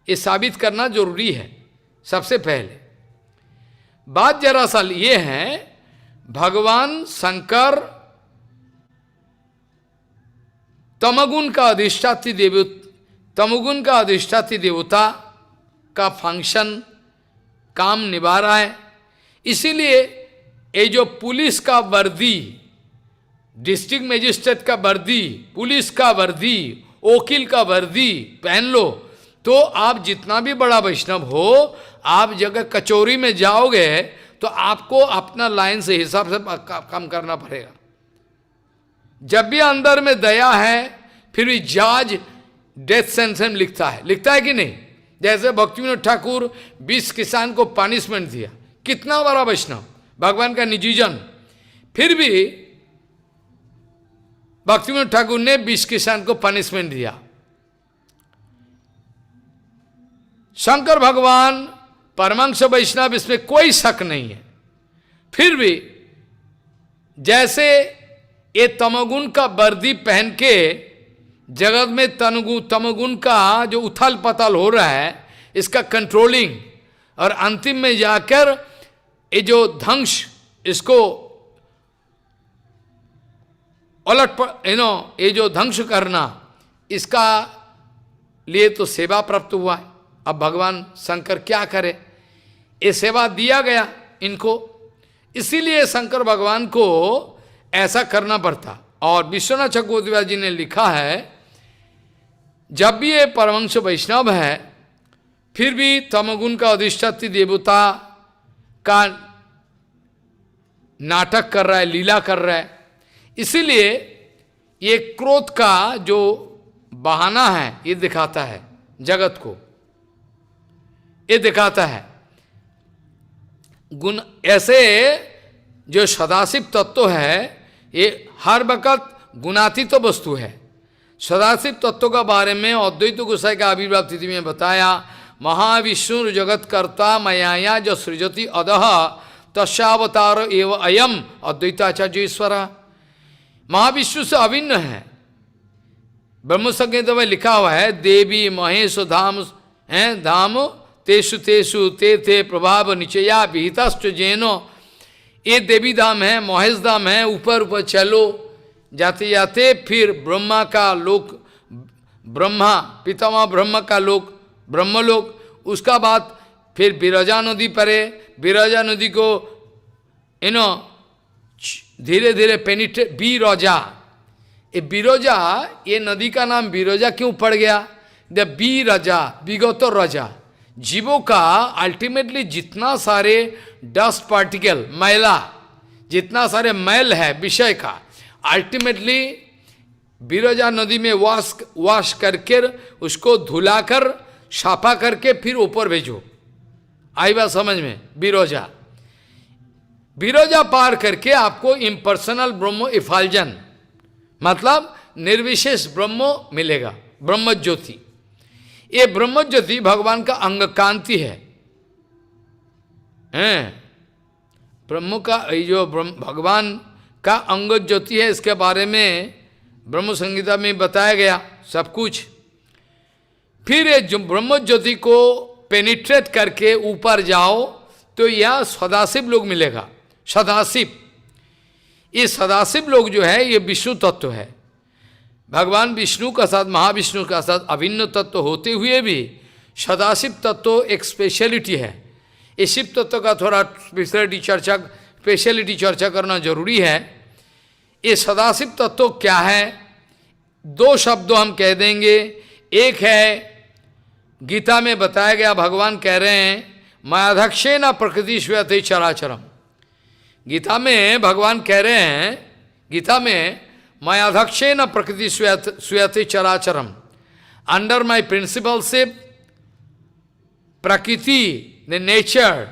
ये साबित करना जरूरी है। सबसे पहले बात जरा सा ये है, भगवान शंकर तमगुण का अधिष्ठात्री देवता का फंक्शन काम निभा रहा है। इसीलिए ये जो पुलिस का वर्दी, डिस्ट्रिक्ट मजिस्ट्रेट का वर्दी, पुलिस का वर्दी, वकील का वर्दी पहन लो, तो आप जितना भी बड़ा वैष्णव हो, आप जगह कचौरी में जाओगे तो आपको अपना लाइन से हिसाब से काम करना पड़ेगा। जब भी अंदर में दया है, फिर भी जज डेथ सेंटेंस लिखता है कि नहीं? जैसे भक्तिविनोद ठाकुर 20 किसान को पनिशमेंट दिया, कितना बड़ा वैष्णव, भगवान का निजी जन, फिर भी भक्तिविनोद ठाकुर ने 20 किसान को पनिशमेंट दिया। शंकर भगवान परमहंस वैष्णव, इसमें कोई शक नहीं है। फिर भी जैसे ये तमोगुण का वर्दी पहन के जगत में तमोगुण का जो उथल पथल हो रहा है, इसका कंट्रोलिंग, और अंतिम में जाकर ये जो ध्वंस, इसको उलट ये जो ध्वंस करना, इसका लिए तो सेवा प्राप्त हुआ है। अब भगवान शंकर क्या करे, ये सेवा दिया गया इनको, इसीलिए शंकर भगवान को ऐसा करना पड़ता। और विश्वनाथ चक्रवर्ती जी ने लिखा है, जब भी ये परमहंस वैष्णव है, फिर भी तमोगुण का अधिष्ठात्री देवता का नाटक कर रहा है, लीला कर रहा है। इसीलिए ये क्रोध का जो बहाना है, ये दिखाता है जगत को, ये दिखाता है गुण। ऐसे जो सदाशिव तत्व है, ये हर वक्त गुणातीत वस्तु है। सदाशिव तत्व का बारे में अद्वैत गोसाई का आविर्भाव तिथि में बताया, महाविष्णु जगत कर्ता मयाया जो सृजति अदह तस्यावतार एव अयम अद्वैताचार्य ईश्वर। महाविष्णु से अभिन्न है। ब्रह्म संकेत में लिखा हुआ है, देवी महेश धाम हैं, धाम तेषु तेषु ते ते प्रभाव निचया विहिताश्च जैनो। ये देवी धाम है, महेश धाम है, ऊपर ऊपर चलो, जाते जाते फिर ब्रह्मा का लोक, ब्रह्मा पितामह ब्रह्म का लोक, ब्रह्मलोक, उसका बाद फिर बिरजा नदी परे, बिरजा नदी को धीरे धीरे पेनिट्रेट, बिरजा, ये बिरोजा, ये नदी का नाम बिरोजा क्यों पड़ गया? द बिरजा, विगत रजा, जीवों का अल्टीमेटली जितना सारे डस्ट पार्टिकल, मैला, जितना सारे मैल है विषय का, अल्टीमेटली बिरजा नदी में वॉश करके उसको धुलाकर साफा करके फिर ऊपर भेजो। आई बात समझ में? बिरोजा, बिरोजा पार करके आपको इम्पर्सनल ब्रह्म इफाल्जन, मतलब निर्विशेष ब्रह्म मिलेगा, ब्रह्म ज्योति। ये ब्रह्म ज्योति भगवान का अंग कांति है, ब्रह्म का, ये जो भगवान का अंग ज्योति है, इसके बारे में ब्रह्म संहिता में बताया गया सब कुछ। फिर ये जो ब्रह्म ज्योति को पेनिट्रेट करके ऊपर जाओ तो यह सदाशिव लोग मिलेगा। सदाशिव, ये सदाशिव लोग जो है ये विष्णु तत्व है। भगवान विष्णु का साथ, महाविष्णु का साथ अभिन्न तत्व होते हुए भी सदाशिव तत्व एक स्पेशलिटी है। इस शिव तत्व का थोड़ा स्पेशलिटी चर्चा करना जरूरी है। ये सदाशिव तत्व क्या है? दो शब्दों हम कह देंगे। एक है गीता में बताया गया, भगवान कह रहे हैं मायाध्यक्षेन प्रकृति श्वेते चराचरम। गीता में भगवान कह रहे हैं, गीता में मायाध्यक्षेन प्रकृति श्वेते चराचरम, अंडर माई प्रिंसिपलशिप प्रकृति द नेचर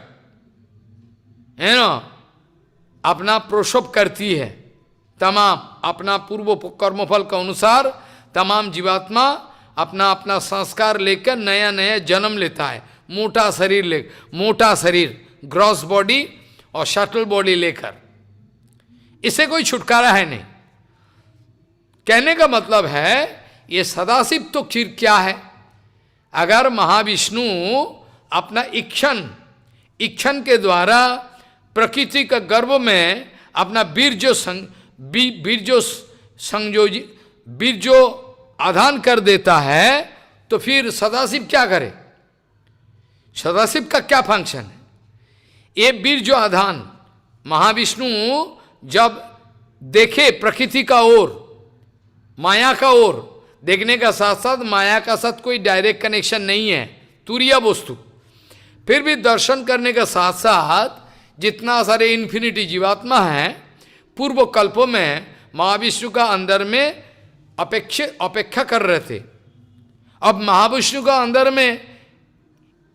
है ना अपना प्रोशोप करती है। तमाम अपना पूर्व कर्मफल के अनुसार तमाम जीवात्मा अपना अपना संस्कार लेकर नया नया जन्म लेता है। मोटा शरीर ग्रॉस बॉडी और शटल बॉडी लेकर, इससे कोई छुटकारा है नहीं। कहने का मतलब है ये सदाशिव तो फिर क्या है? अगर महाविष्णु अपना इच्छन के द्वारा प्रकृति का गर्भ में अपना बीर्जो आधान कर देता है, तो फिर सदाशिव क्या करे? सदाशिव का क्या फंक्शन है? ये बीर्जो आधान महाविष्णु जब देखे प्रकृति का ओर, माया का ओर देखने का साथ साथ माया का साथ कोई डायरेक्ट कनेक्शन नहीं है, तुरीय वस्तु, फिर भी दर्शन करने के साथ साथ जितना सारे इन्फिनिटी जीवात्मा है, पूर्व कल्पों में महाविष्णु का अंदर में अपेक्षा कर रहे थे। अब महाविष्णु का अंदर में,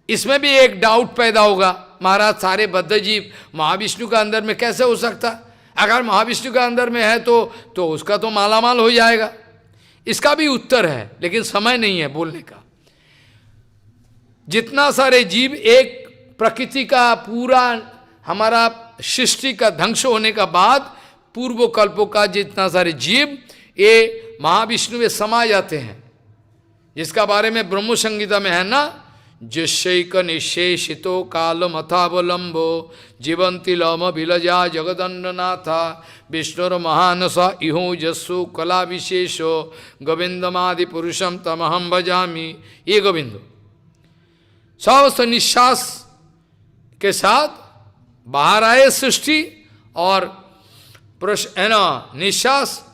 इसमें भी एक डाउट पैदा होगा, महाराज सारे बद्ध जीव महाविष्णु का अंदर में कैसे हो सकता? अगर महाविष्णु का अंदर में है तो उसका तो मालामाल हो जाएगा। इसका भी उत्तर है, लेकिन समय नहीं है बोलने का। जितना सारे जीव एक प्रकृति का पूरा हमारा सृष्टि का ध्वंस होने का बाद पूर्व कल्पों का जितना सारे जीव ये महाविष्णु में समा जाते हैं, जिसका बारे में ब्रह्म संहिता में है ना, जिशैक निशेषितो कालम अथावलंबो जीवंती लम विलजा जगदंडनाथा विष्णुर महानस इहो जस्सु कला विशेषो गोविंदमादि पुरुषम तमहम भजामी। ये गोविंदो समस्त निश्वास के साथ बाहर आए सृष्टि, और निश्वास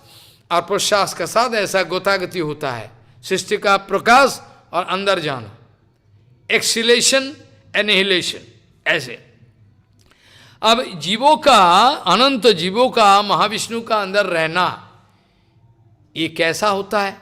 और प्रश्वास के साथ ऐसा गोतागति होता है सृष्टि का प्रकाश और अंदर जाना, एक्सिलेशन एनिहिलेशन, ऐसे। अब जीवों का, अनंत जीवों का महाविष्णु का अंदर रहना, ये कैसा होता है?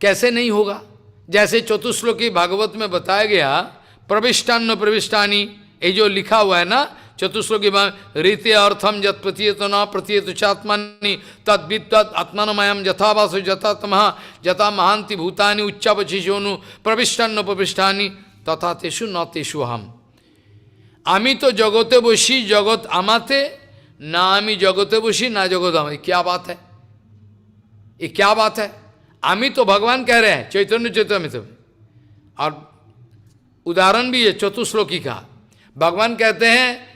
कैसे नहीं होगा? जैसे चतुश्लोकी भागवत में बताया गया, प्रविष्टान्न प्रविष्टानी, ये जो लिखा हुआ है ना चतुश्लोकी रीते अर्थम जत प्रतीयत न प्रतीयत चात्मानि तद विद्वत आत्मनमयम यथावासो जथा तमः जथा महांति भूतानि उच्चावचिशोनु प्रविष्टान्न प्रविष्टानि तथा तेषु न तेषु हम। आमी तो जगते बसी जगत आमाते, ना आमी जगते बसी ना जगत आमाते। क्या बात है? ये क्या बात है? आमी तो भगवान कह रहे हैं चैतन्य चैतन्य में, और उदाहरण भी है चतुश्लोकी का। भगवान कहते हैं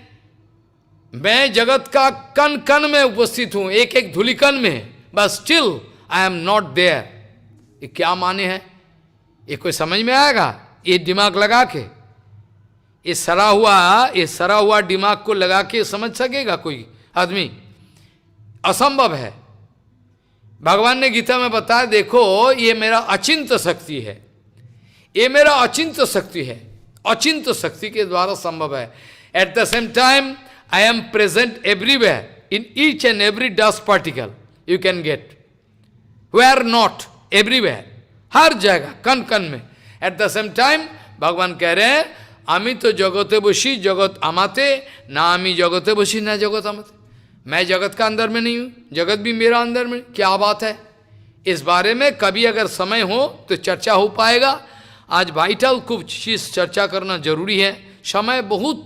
मैं जगत का कण कण में उपस्थित हूं, एक एक धूलिकण में, but still I am not there. ये क्या माने हैं? ये कोई समझ में आएगा? ये दिमाग लगा के ये सरा हुआ दिमाग को लगा के समझ सकेगा कोई आदमी? असंभव है। भगवान ने गीता में बताया, देखो ये मेरा अचिंत शक्ति है, ये मेरा अचिंत शक्ति है, अचिंत शक्ति के द्वारा संभव है। At the same time I am present everywhere, in each and every dust particle you can get, where not, everywhere, हर जगह, कण कण में। एट द सेम टाइम भगवान कह रहे हैं, आमी तो जगते बसी जगत आमाते, ना आमी जगते बसी ना जगत आमाते। मैं जगत का अंदर में नहीं हूं, जगत भी मेरा अंदर में। क्या बात है? इस बारे में कभी अगर समय हो तो चर्चा हो पाएगा। आज वाइटल कुछ चीज चर्चा करना जरूरी है। समय बहुत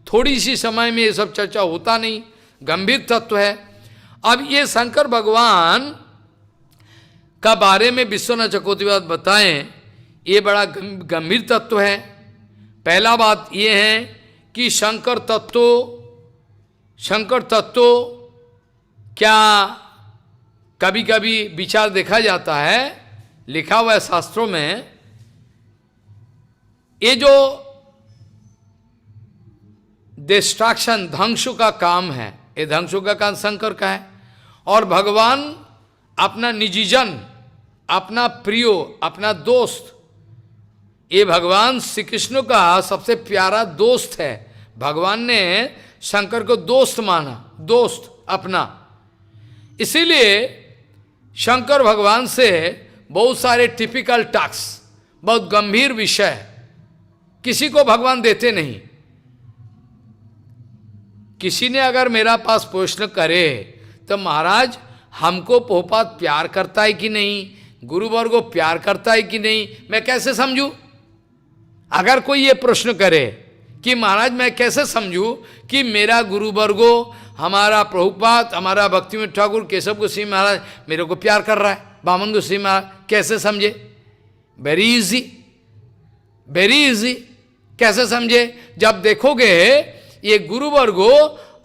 थोड़ी सी समय में ये सब चर्चा होता नहीं, गंभीर तत्व है। अब ये शंकर भगवान का बारे में विश्वनाथ चक्रवर्ती बताएं, ये बड़ा गंभीर तत्व है। पहला बात ये है कि शंकर तत्व क्या कभी कभी विचार देखा जाता है, लिखा हुआ है शास्त्रों में, ये जो डिस्ट्रैक्शन ध्वंसों का काम है, ये ध्वंसों का काम शंकर का है। और भगवान अपना निजी जन, अपना प्रियो, अपना दोस्त, ये भगवान श्री कृष्ण का सबसे प्यारा दोस्त है। भगवान ने शंकर को दोस्त माना, दोस्त अपना। इसीलिए शंकर भगवान से बहुत सारे टिपिकल टास्क, बहुत गंभीर विषय किसी को भगवान देते नहीं। किसी ने अगर मेरा पास प्रश्न करे तो महाराज हमको पोपात प्यार करता है कि नहीं, गुरुवर को प्यार करता है कि नहीं, मैं कैसे समझूं? अगर कोई ये प्रश्न करे कि महाराज मैं कैसे समझूं कि मेरा गुरुवर्गो, हमारा प्रभुपाद, हमारा भक्तिविनोद ठाकुर, केशव गोस्वामी महाराज मेरे को प्यार कर रहा है, बामन गोस्वामी महाराज, कैसे समझे? Very easy, very easy. कैसे समझे? जब देखोगे ये गुरुवर्गो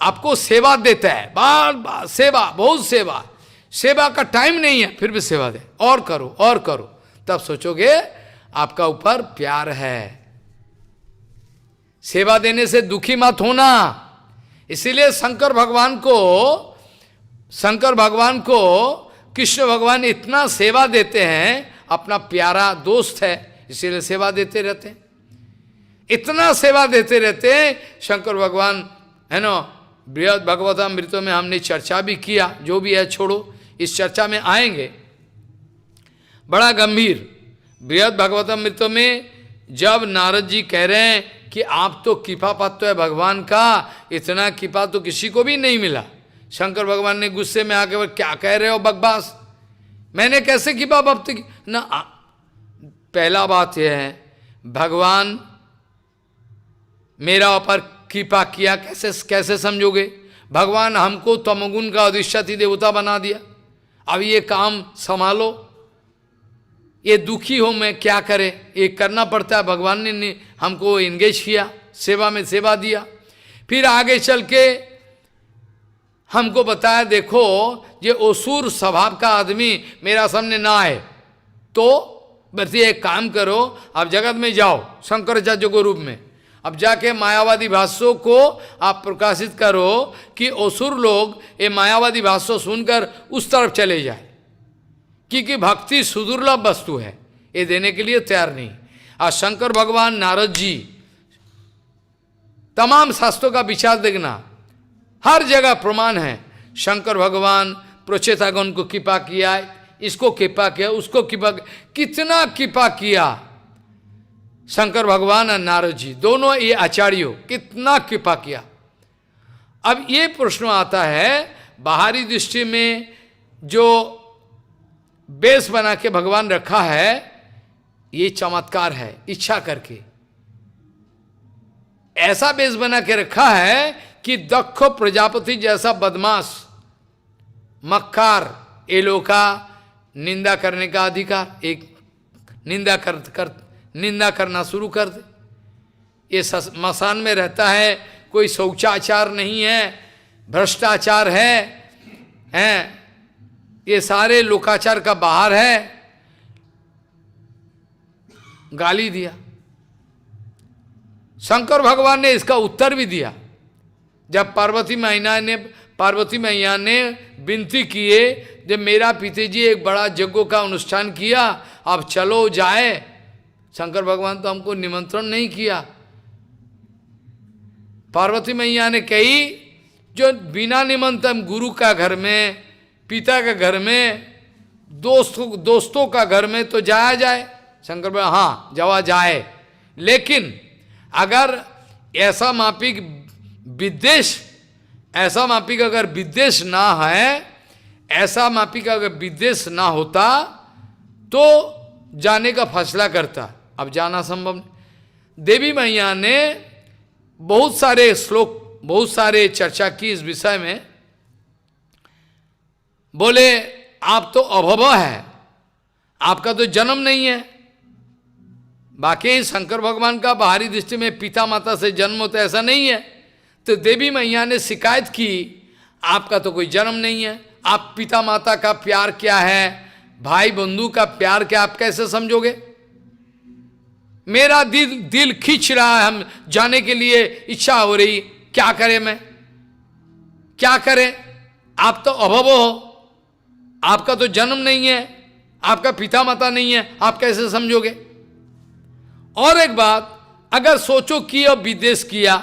आपको सेवा देता है, बार बार सेवा, बहुत सेवा, सेवा का टाइम नहीं है फिर भी सेवा दे, और करो और करो, तब सोचोगे आपका ऊपर प्यार है। सेवा देने से दुखी मत होना। इसीलिए शंकर भगवान को कृष्ण भगवान इतना सेवा देते हैं, अपना प्यारा दोस्त है इसीलिए सेवा देते रहते हैं, इतना सेवा देते रहते हैं शंकर भगवान, है ना। बृहद भगवतामृत में हमने चर्चा भी किया, जो भी है छोड़ो, इस चर्चा में आएंगे। बड़ा गंभीर बृहद भागवतामृत में जब नारद जी कह रहे हैं कि आप तो कृपा पात्र है भगवान का, इतना कृपा तो किसी को भी नहीं मिला। शंकर भगवान ने गुस्से में आके, क्या कह रहे हो बकवास, मैंने कैसे कृपा प्राप्त की ना। पहला बात यह है, भगवान मेरा ऊपर कृपा किया, कैसे समझोगे? भगवान हमको तमोगुण का अधिष्ठात्री देवता बना दिया, अब ये काम संभालो, ये दुखी हो मैं क्या करे, ये करना पड़ता है। भगवान ने हमको इंगेज किया, सेवा में सेवा दिया। फिर आगे चल के हमको बताया, देखो ये असुर स्वभाव का आदमी मेरा सामने ना आए तो बस एक काम करो, अब जगत में जाओ शंकराचार्य के रूप में, अब जाके मायावादी भाष्यों को आप प्रकाशित करो कि असुर लोग ये मायावादी भाष्य सुनकर उस तरफ चले जाए, क्योंकि भक्ति सुदुर्लभ वस्तु है, ये देने के लिए तैयार नहीं। और शंकर भगवान, नारद जी, तमाम शास्त्रों का विचार देखना, हर जगह प्रमाण है। शंकर भगवान प्रोचेतागण को कृपा किया, इसको कृपा किया, उसको कृपा, कितना कृपा किया शंकर भगवान और नारद जी, दोनों ये आचार्यों, कितना कृपा किया। अब ये प्रश्न आता है, बाहरी दृष्टि में जो बेस बना के भगवान रखा है, ये चमत्कार है, इच्छा करके ऐसा बेस बना के रखा है कि दक्ष प्रजापति जैसा बदमाश मक्कार, ये लोग का निंदा करने का अधिकार, एक निंदा करना शुरू कर दे। ये मसान में रहता है, कोई शौचाचार नहीं है, भ्रष्टाचार है, ये सारे लोकाचार का बाहर है, गाली दिया। शंकर भगवान ने इसका उत्तर भी दिया। जब पार्वती मैया ने विनती किए, जब मेरा पिताजी एक बड़ा यज्ञ का अनुष्ठान किया, अब चलो जाए। शंकर भगवान तो हमको निमंत्रण नहीं किया। पार्वती मैया ने कही, जो बिना निमंत्रण गुरु का घर में, पिता के घर में, दोस्तों का घर में तो जाया जाए। शंकर भगवान हाँ जावा जाए, लेकिन अगर ऐसा मापिक विद्वेष, ऐसा मापिक अगर विद्वेष ना है, ऐसा मापिक अगर विद्वेष ना होता तो जाने का फैसला करता। अब जाना संभव नहीं। देवी मैया ने बहुत सारे श्लोक, बहुत सारे चर्चा की इस विषय में। बोले आप तो अभव है, आपका तो जन्म नहीं है। बाकी शंकर भगवान का बाहरी दृष्टि में पिता माता से जन्म होता है, ऐसा नहीं है। तो देवी मैया ने शिकायत की, आपका तो कोई जन्म नहीं है, आप पिता माता का प्यार क्या है, भाई बंधु का प्यार क्या, आप कैसे समझोगे? मेरा दिल खींच रहा है, हम जाने के लिए इच्छा हो रही, क्या करें मैं, क्या करें? आप तो अभव हो, आपका तो जन्म नहीं है, आपका पिता माता नहीं है, आप कैसे समझोगे? और एक बात, अगर सोचो कि अब विदेश किया,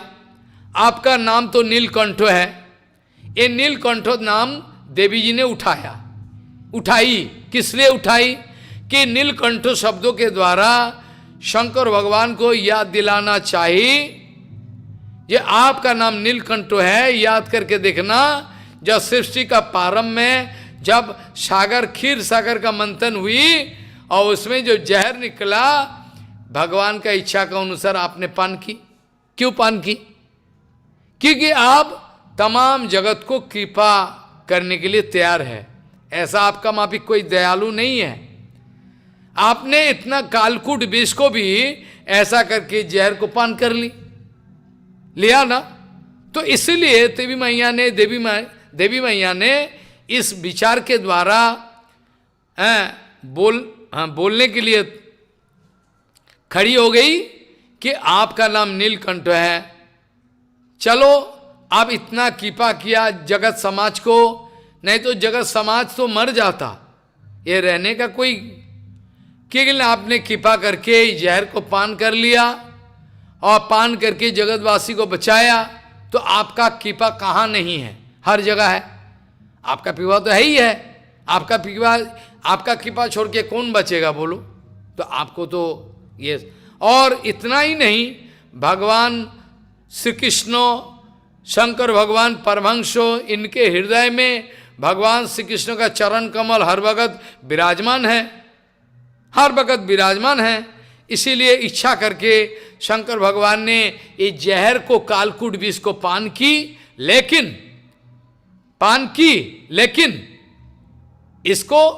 आपका नाम तो नीलकंठ है, ये नीलकंठ नाम देवी जी ने उठाई। किस लिए उठाई? कि नीलकंठ शब्दों के द्वारा शंकर भगवान को याद दिलाना चाहिए, ये आपका नाम नीलकंठ है, याद करके देखना। जब सृष्टि का प्रारंभ में जब क्षीर सागर का मंथन हुई और उसमें जो जहर निकला, भगवान का इच्छा का अनुसार आपने पान की। क्यों पान की? क्योंकि आप तमाम जगत को कृपा करने के लिए तैयार है। ऐसा आपका मापिक कोई दयालु नहीं है। आपने इतना कालकूट विष को भी ऐसा करके जहर को पान कर लिया ना। तो इसलिए देवी मैया ने इस विचार के द्वारा बोलने के लिए खड़ी हो गई कि आपका नाम नीलकंठ है। चलो, आप इतना कृपा किया जगत समाज को, नहीं तो जगत समाज तो मर जाता, ये रहने का कोई। केवल आपने कृपा करके जहर को पान कर लिया और पान करके जगतवासी को बचाया, तो आपका कृपा कहाँ नहीं है? हर जगह है। आपका कृपा तो है ही है। आपका कृपा छोड़ के कौन बचेगा बोलो? तो आपको तो ये, और इतना ही नहीं, भगवान श्री कृष्ण, शंकर भगवान परमहंसो, इनके हृदय में भगवान श्री कृष्ण का चरण कमल हर वक्त विराजमान है, हर वक्त विराजमान है। इसीलिए इच्छा करके शंकर भगवान ने ये जहर को, कालकूट विष को पान की, लेकिन इसको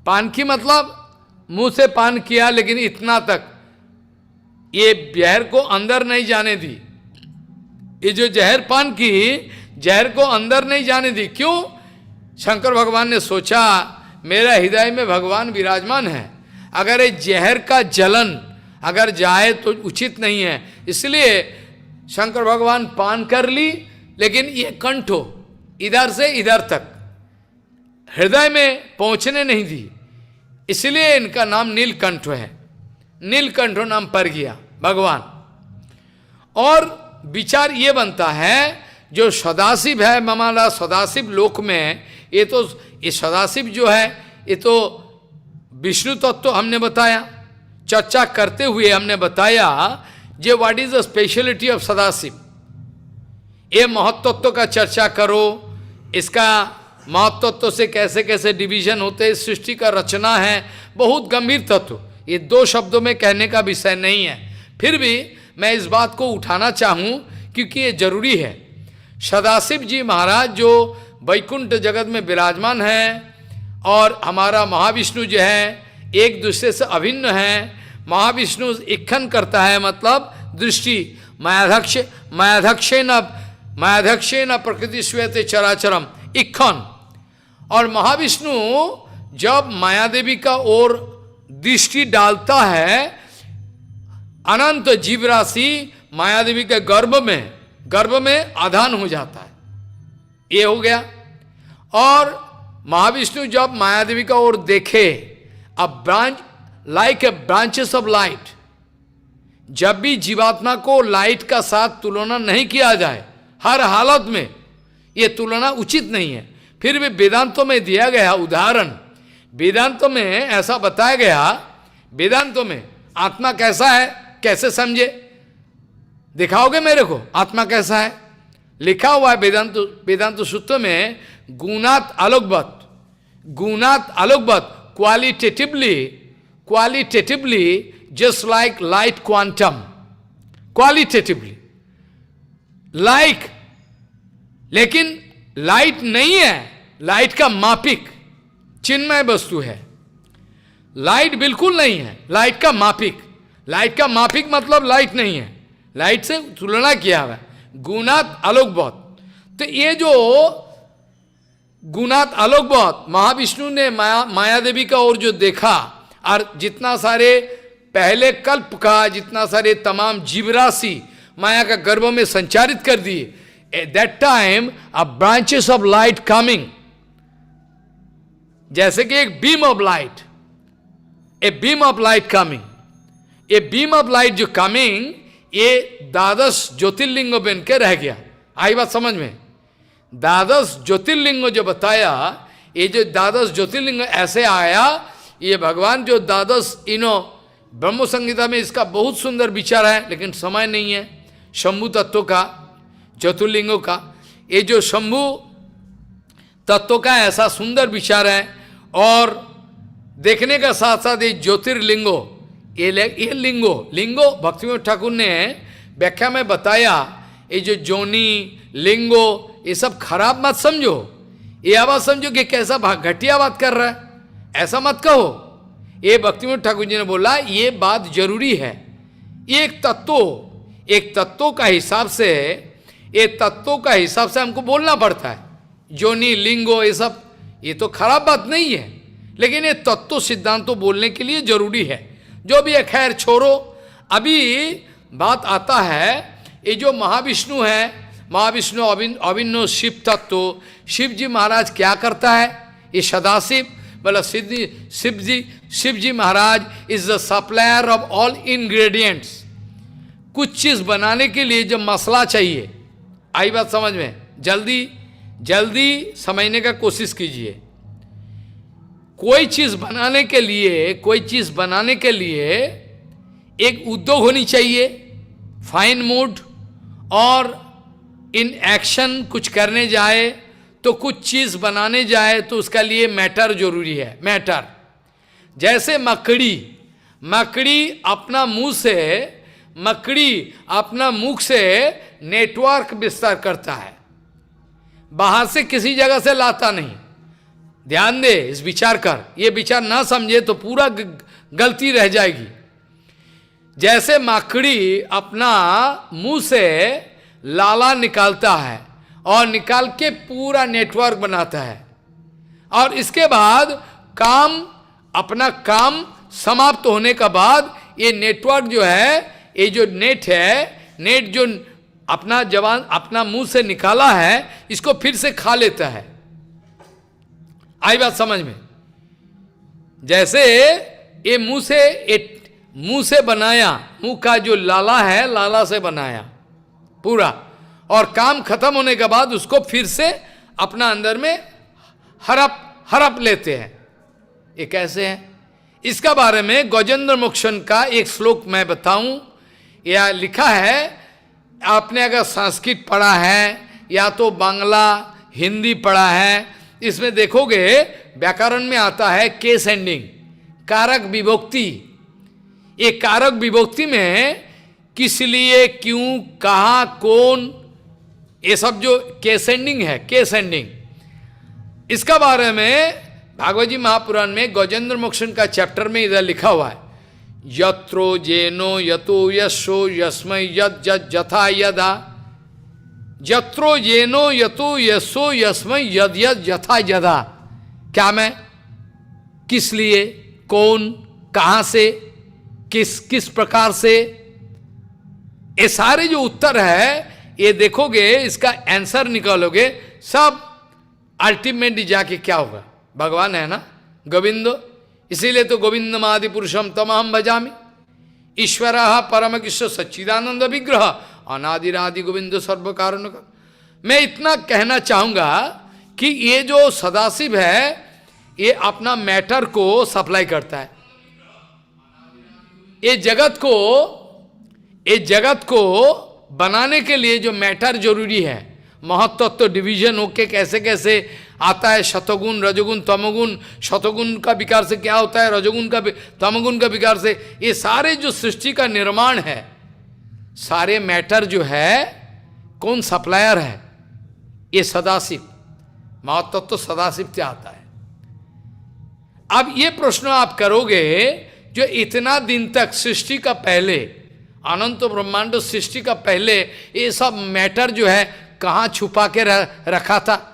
पान की मतलब मुंह से पान किया, लेकिन इतना तक ये जहर को अंदर नहीं जाने दी। ये जो जहर पान की, जहर को अंदर नहीं जाने दी। क्यों? शंकर भगवान ने सोचा मेरा हृदय में भगवान विराजमान है, अगर ये जहर का जलन अगर जाए तो उचित नहीं है। इसलिए शंकर भगवान पान कर ली, लेकिन ये कंठो इधर से इधर तक हृदय में पहुंचने नहीं दी। इसलिए इनका नाम नीलकंठ है। नीलकंठ नाम पड़ गया भगवान। और विचार ये बनता है, जो सदाशिव है हमारा सदाशिव लोक में, ये सदाशिव जो है, ये तो विष्णु तत्व हमने बताया, चर्चा करते हुए हमने बताया जे what is the speciality of Sadashiv. ये महत्त्व का चर्चा करो, इसका महत्त्व से कैसे कैसे डिवीजन होते हैं, सृष्टि का रचना है, बहुत गंभीर तत्व। ये दो शब्दों में कहने का विषय नहीं है, फिर भी मैं इस बात को उठाना चाहूँ क्योंकि ये जरूरी है। सदाशिव जी महाराज जो वैकुंठ जगत में विराजमान है, और हमारा महाविष्णु जो है एक दूसरे से अभिन्न है। महाविष्णु इक्खन करता है, मतलब दृष्टि, मायाध्यक्षेन प्रकृति श्वेते चराचरम, इक्खन। और महाविष्णु जब माया देवी का ओर दृष्टि डालता है, अनंत जीव राशि माया देवी के गर्भ में आधान हो जाता है। ये हो गया। और महाविष्णु जब माया देवी का ओर देखे, अब branch like a branches of light, जब भी जीवात्मा को लाइट का साथ तुलना नहीं किया जाए, हर हालत में ये तुलना उचित नहीं है। फिर भी वेदांतों में दिया गया उदाहरण, वेदांतों में ऐसा बताया गया, वेदांतों में आत्मा कैसा है कैसे समझे, दिखाओगे मेरे को आत्मा कैसा है? लिखा हुआ है वेदांत सूत्र में, गुणात आलोकवत qualitatively just like light quantum, qualitatively like, लेकिन लाइट नहीं है, लाइट का मापिक चिन्मय वस्तु है। लाइट बिल्कुल नहीं है, लाइट का मापिक। लाइट का मापिक मतलब लाइट नहीं है, लाइट से तुलना किया हुआ है। गुणात आलोकवत, तो ये जो गुणात आलोकवत महाविष्णु ने माया देवी का और जो देखा, और जितना सारे पहले कल्प का जितना सारे तमाम जीवराशि माया का गर्भ में संचारित कर दिए, at that time a branches of light coming, जैसे कि एक beam of light, a beam of light coming, a beam of light जो कमिंग, ये द्वादश ज्योतिर्लिंग बन के रह गया। आई बात समझ में? द्वादश ज्योतिर्लिंग जो बताया, ये जो द्वादश ज्योतिर्लिंग ऐसे आया, ये भगवान जो द्वादश ब्रह्म संहिता में इसका बहुत सुंदर विचार है, लेकिन समय नहीं है शंभु तत्व का, ज्योतिर्लिंगों का। ये जो शंभु तत्व का ऐसा सुंदर विचार है, और देखने का साथ साथ ये ज्योतिर्लिंगो, ये लिंगो भक्तिविनोद ठाकुर ने व्याख्या में बताया, ये जो जोनी लिंगो ये सब खराब मत समझो, ये आवाज समझो कि कैसा घटिया बात कर रहा है, ऐसा मत कहो। ये भक्तिविनोद ठाकुर जी ने बोला ये बात जरूरी है, एक तत्वों का हिसाब से, ये तत्वों का हिसाब से हमको बोलना पड़ता है। जोनी लिंगो ये सब, ये तो खराब बात नहीं है, लेकिन ये तत्व सिद्धांतों बोलने के लिए जरूरी है। जो भी है खैर छोड़ो, अभी बात आता है ये जो महाविष्णु है, महाविष्णु अभिन्न शिव तत्व, शिव जी महाराज क्या करता है? ये सदाशिव बोला Shiv ji Maharaj is the supplier of all ingredients. कुछ चीज बनाने के लिए जो मसाला चाहिए, आई बात समझ में? जल्दी समझने का कोशिश कीजिए। कोई चीज बनाने के लिए एक उद्योग होनी चाहिए, फाइन मूड, और इन एक्शन कुछ करने जाए तो कुछ चीज बनाने जाए तो उसका लिए मैटर जरूरी है। मैटर जैसे मकड़ी अपना मुख से नेटवर्क विस्तार करता है, बाहर से किसी जगह से लाता नहीं। ध्यान दे, इस विचार कर, ये विचार ना समझे तो पूरा गलती रह जाएगी। जैसे मकड़ी अपना मुंह से लाला निकालता है और निकाल के पूरा नेटवर्क बनाता है, और इसके बाद अपना काम समाप्त होने का बाद ये नेटवर्क जो है, ये जो नेट जो अपना मुंह से निकाला है, इसको फिर से खा लेता है। आई बात समझ में? जैसे ये मुंह से बनाया, मुंह का जो लाला है, लाला से बनाया पूरा, और काम खत्म होने के बाद उसको फिर से अपना अंदर में हड़प लेते हैं। ये कैसे है? इसका बारे में गजेंद्र मोक्षन का एक श्लोक मैं बताऊं। यह लिखा है, आपने अगर संस्कृत पढ़ा है या तो बांग्ला हिंदी पढ़ा है, इसमें देखोगे व्याकरण में आता है केस एंडिंग, कारक विभक्ति। ये कारक विभक्ति में किस लिए, क्यों, कहाँ, कौन, ये सब जो केस एंडिंग है, केस एंडिंग, इसका बारे में भागवत जी महापुराण में गजेंद्र मोक्षन का चैप्टर में इधर लिखा हुआ है, यत्रो जेनो यतो यशो यस्मै यद जथा यदा, यत्रो जेनो यतो यशो यस्मै यद यथा यदा। क्या मैं, किस लिए, कौन, कहाँ से, किस प्रकार से, ये सारे जो उत्तर है, ये देखोगे, इसका आंसर निकालोगे, सब अल्टीमेटली जाके क्या होगा? भगवान है ना, गोविंदो। इसीलिए तो गोविंदम आदि पुरुषम तमहम भजामि, ईश्वर परम कृष्ण सच्चिदानंद विग्रह अनादिरादि गोविंद सर्व कारण। मैं इतना कहना चाहूंगा कि ये जो सदाशिव है, ये अपना मैटर को सप्लाई करता है। ये जगत को बनाने के लिए जो मैटर जरूरी है, महत्त्व डिवीजन होके कैसे कैसे आता है, शतगुण रजगुण तमगुण, शतगुण का विकार से क्या होता है, रजगुण का तमगुण का विकार से, ये सारे जो सृष्टि का निर्माण है, सारे मैटर जो है, कौन सप्लायर है? ये सदाशिव, महत्त्व तो सदाशिव से आता है। अब ये प्रश्न आप करोगे, जो इतना दिन तक सृष्टि का पहले, अनंत ब्रह्मांड सृष्टि का पहले, ये सब मैटर जो है कहाँ छुपा के रखा था?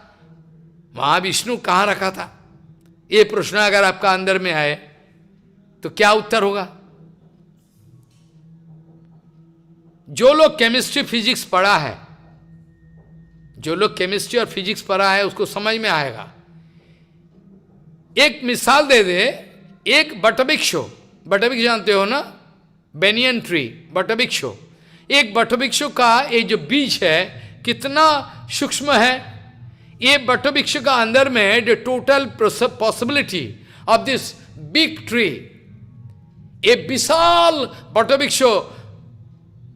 महाविष्णु कहाँ रखा था? ये प्रश्न अगर आपका अंदर में आए तो क्या उत्तर होगा? जो लोग केमिस्ट्री फिजिक्स पढ़ा है, जो लोग केमिस्ट्री और फिजिक्स पढ़ा है, उसको समझ में आएगा। एक मिसाल दे दे, एक बटवृक्ष जानते हो ना, बेनियन ट्री, बटवृक्ष। एक बटवृक्ष का ये जो बीज है कितना सूक्ष्म है। ये बटवृक्ष का अंदर में the total possibility of this big tree, ये विशाल बटवृक्ष,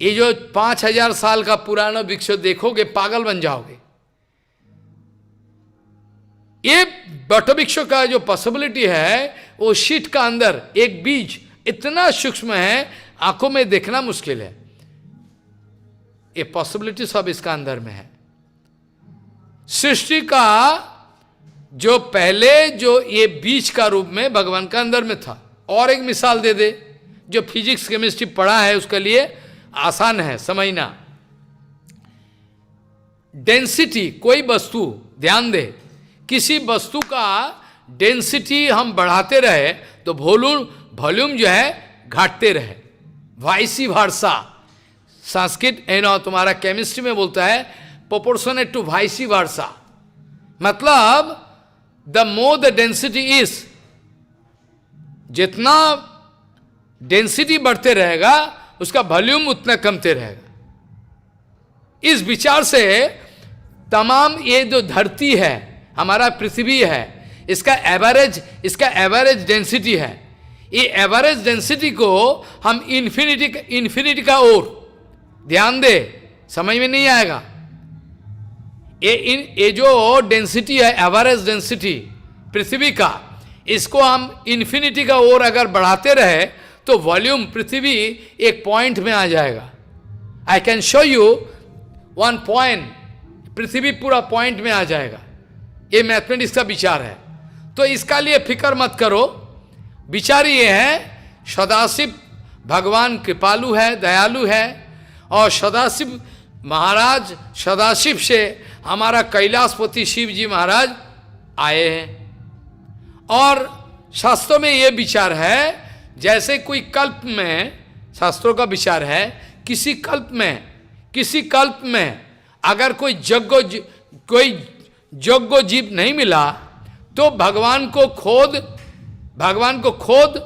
ये जो 5000 साल का पुराना वृक्ष देखोगे पागल बन जाओगे। ये बटवृक्ष का जो पॉसिबिलिटी है, वो शीट का अंदर एक बीज इतना सूक्ष्म है, आंखों में देखना मुश्किल है। ये पॉसिबिलिटी सब इसका अंदर में है। सृष्टि का जो पहले जो ये बीज का रूप में भगवान का अंदर में था। और एक मिसाल दे दे, जो फिजिक्स केमिस्ट्री पढ़ा है उसके लिए आसान है समझना। डेंसिटी, कोई वस्तु, ध्यान दे, किसी वस्तु का डेंसिटी हम बढ़ाते रहे तो वॉल्यूम जो है घटते रहे, वाइसी वर्सा। संस्कृत तुम्हारा केमिस्ट्री में बोलता है प्रोपोर्शनेट टू वाइसी वर्सा, मतलब the more the density is, जितना डेंसिटी बढ़ते रहेगा उसका वॉल्यूम उतना कमते रहेगा। इस विचार से तमाम ये जो धरती है, हमारा पृथ्वी है, इसका एवरेज डेंसिटी है। ये एवरेज डेंसिटी को हम इन्फिनिटी का ओर, ध्यान दे, समझ में नहीं आएगा। ये जो डेंसिटी है, एवरेज डेंसिटी पृथ्वी का, इसको हम इन्फिनिटी का ओर अगर बढ़ाते रहे तो वॉल्यूम पृथ्वी एक पॉइंट में आ जाएगा। I can show you one point, पृथ्वी पूरा पॉइंट में आ जाएगा। ये मैथमेटिक्स का विचार है। तो इसका लिए फिक्र मत करो। विचार ये है, सदाशिव भगवान कृपालु है, दयालु है, और सदाशिव महाराज, सदाशिव से हमारा कैलाशपति शिव जी महाराज आए हैं। और शास्त्रों में ये विचार है, जैसे कोई कल्प में, शास्त्रों का विचार है, किसी कल्प में अगर कोई योग्य जीव नहीं मिला तो भगवान को खोद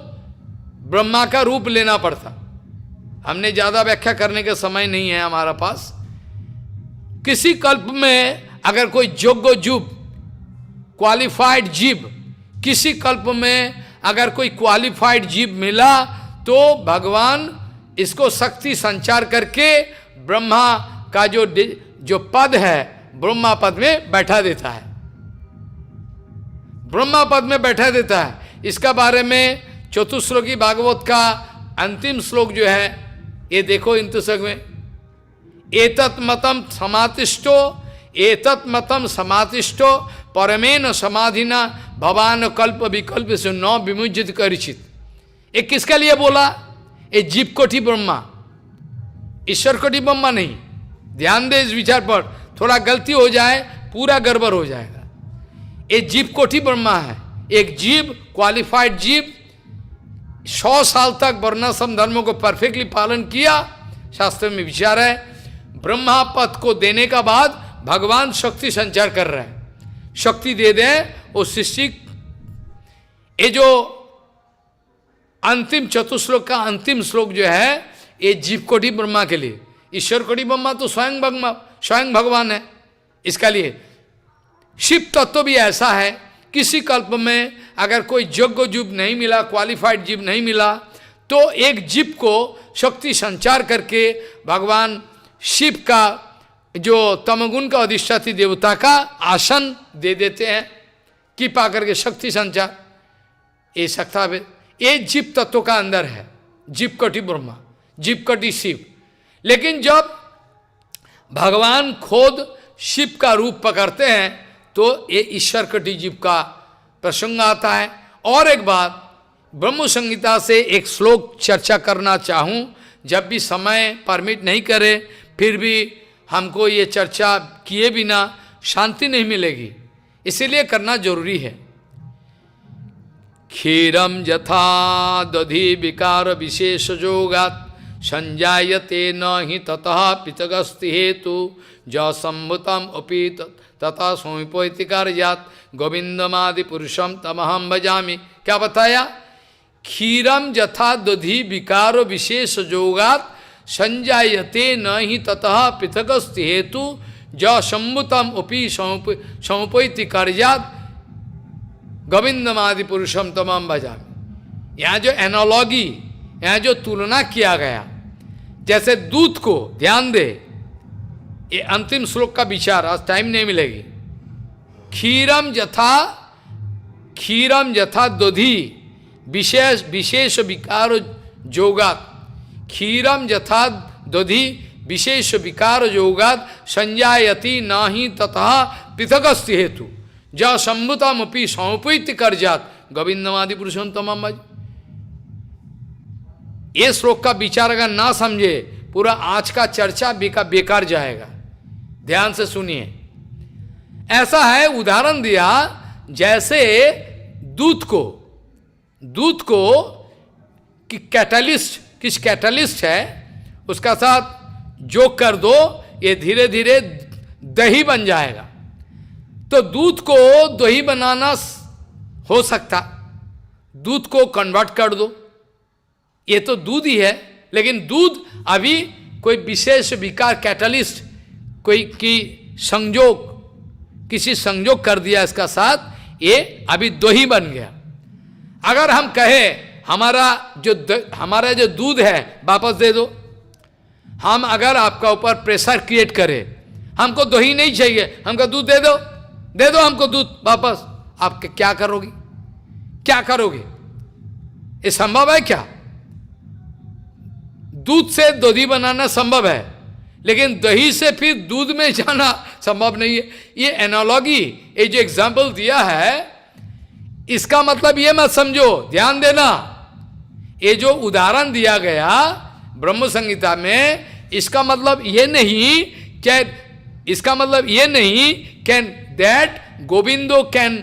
ब्रह्मा का रूप लेना पड़ता। हमने ज्यादा व्याख्या करने का समय नहीं है हमारा पास। किसी कल्प में अगर कोई योग्य जीव, क्वालिफाइड जीव, किसी कल्प में अगर कोई क्वालिफाइड जीव मिला तो भगवान इसको शक्ति संचार करके ब्रह्मा का जो पद है, ब्रह्मा पद में बैठा देता है। ब्रह्मा पद में बैठा देता है। इसका बारे में चतुश्लोकी भागवत का अंतिम श्लोक जो है, ये देखो इन पुस्तक में, एतत् मतम समातिष्ठो परमेन समाधिना भवान कल्प विकल्प से न विमुचित करिचित। ये किसके लिए बोला? ये जीव कोटि ब्रह्मा, ईश्वर कोटि ब्रह्मा नहीं। ध्यान दे इस विचार पर, थोड़ा गलती हो जाए पूरा गड़बड़ हो जाएगा। ये जीव कोटि ब्रह्मा है। एक जीव, क्वालिफाइड जीव, 100 साल तक वर्णाश्रम धर्मों को परफेक्टली पालन किया शास्त्र में विचार है, ब्रह्मा पद को देने का बाद भगवान शक्ति संचार कर रहे हैं, शक्ति दे दें वो सृष्टि। ये जो अंतिम चतुश्लोक का अंतिम श्लोक जो है, ये जीव कोटि ब्रह्मा के लिए, ईश्वर कोटि ब्रह्मा तो स्वयं भगवान है। इसका लिए शिव तत्व भी ऐसा है, किसी कल्प में अगर कोई योग्य जीव नहीं मिला, क्वालिफाइड जीव नहीं मिला, तो एक जीव को शक्ति संचार करके भगवान शिव का जो तमगुण का अधिष्ठात्री देवता का आसन दे देते हैं, कृपा करके शक्ति संचार। ये सकता है, ये जीव तत्व का अंदर है, जीव कोटि ब्रह्मा, जीव कोटि शिव। लेकिन जब भगवान खुद शिव का रूप पकड़ते हैं तो ये ईश्वर कोटि जीव का प्रसंग आता है। और एक बात, ब्रह्म संहिता से एक श्लोक चर्चा करना चाहूँ, जब भी समय परमिट नहीं करे, फिर भी हमको ये चर्चा किए बिना शांति नहीं मिलेगी, इसीलिए करना जरूरी है। क्षीरम यथा दधि विकार विशेष जोगात संजायते न हि ततः पितगस्ति हेतु ज संभुतम अपि तथा समीपोति कार्यात गोविंदमादि पुरुषम तमहम भजामि। क्या बताया? क्षीरम यथा दधि विकार विशेष जोगात संजायते न हि ततः पृथगस्ति हेतु ज संभुतम अपि समुपैति कार्यात गोविंदमादि पुरुषम तमहम भजामि। यहाँ जो एनालॉगी, यहाँ जो तुलना किया गया, जैसे दूध को, ध्यान दे, ये अंतिम श्लोक का विचार, आज टाइम नहीं मिलेगी। क्षीरम यथा दधि विशेष विकार जोगात, क्षीरम यथा दधि विशेष विकार योगात संजायति नाही ततः पृथगस्ति हेतु ज संभुतमपि समुपैति कर्जात गोविंदमादि पुरुषों तमम। ये श्लोक का विचार अगर ना समझे, पूरा आज का चर्चा बेकार जाएगा। ध्यान से सुनिए। ऐसा है, उदाहरण दिया, जैसे दूध को कि कैटलिस्ट, किस कैटलिस्ट है उसका साथ जो कर दो, ये धीरे धीरे दही बन जाएगा। तो दूध को दही बनाना हो सकता, दूध को कन्वर्ट कर दो, ये तो दूध ही है, लेकिन दूध अभी कोई विशेष विकार कैटलिस्ट, कोई की संयोग, किसी संयोग कर दिया इसका साथ, ये अभी दही बन गया। अगर हम कहें हमारा जो दूध है वापस दे दो, हम अगर आपका ऊपर प्रेशर क्रिएट करें, हमको दही नहीं चाहिए, हमको दूध दे दो हमको दूध वापस, आप क्या करोगे? क्या करोगे? ये संभव है क्या? दूध से दही बनाना संभव है, लेकिन दही से फिर दूध में जाना संभव नहीं है। ये एनालॉगी, ये जो एग्जाम्पल दिया है, इसका मतलब ये मत समझो, ध्यान देना, ये जो उदाहरण दिया गया ब्रह्म संहिता में, इसका मतलब ये नहीं can that Govindo can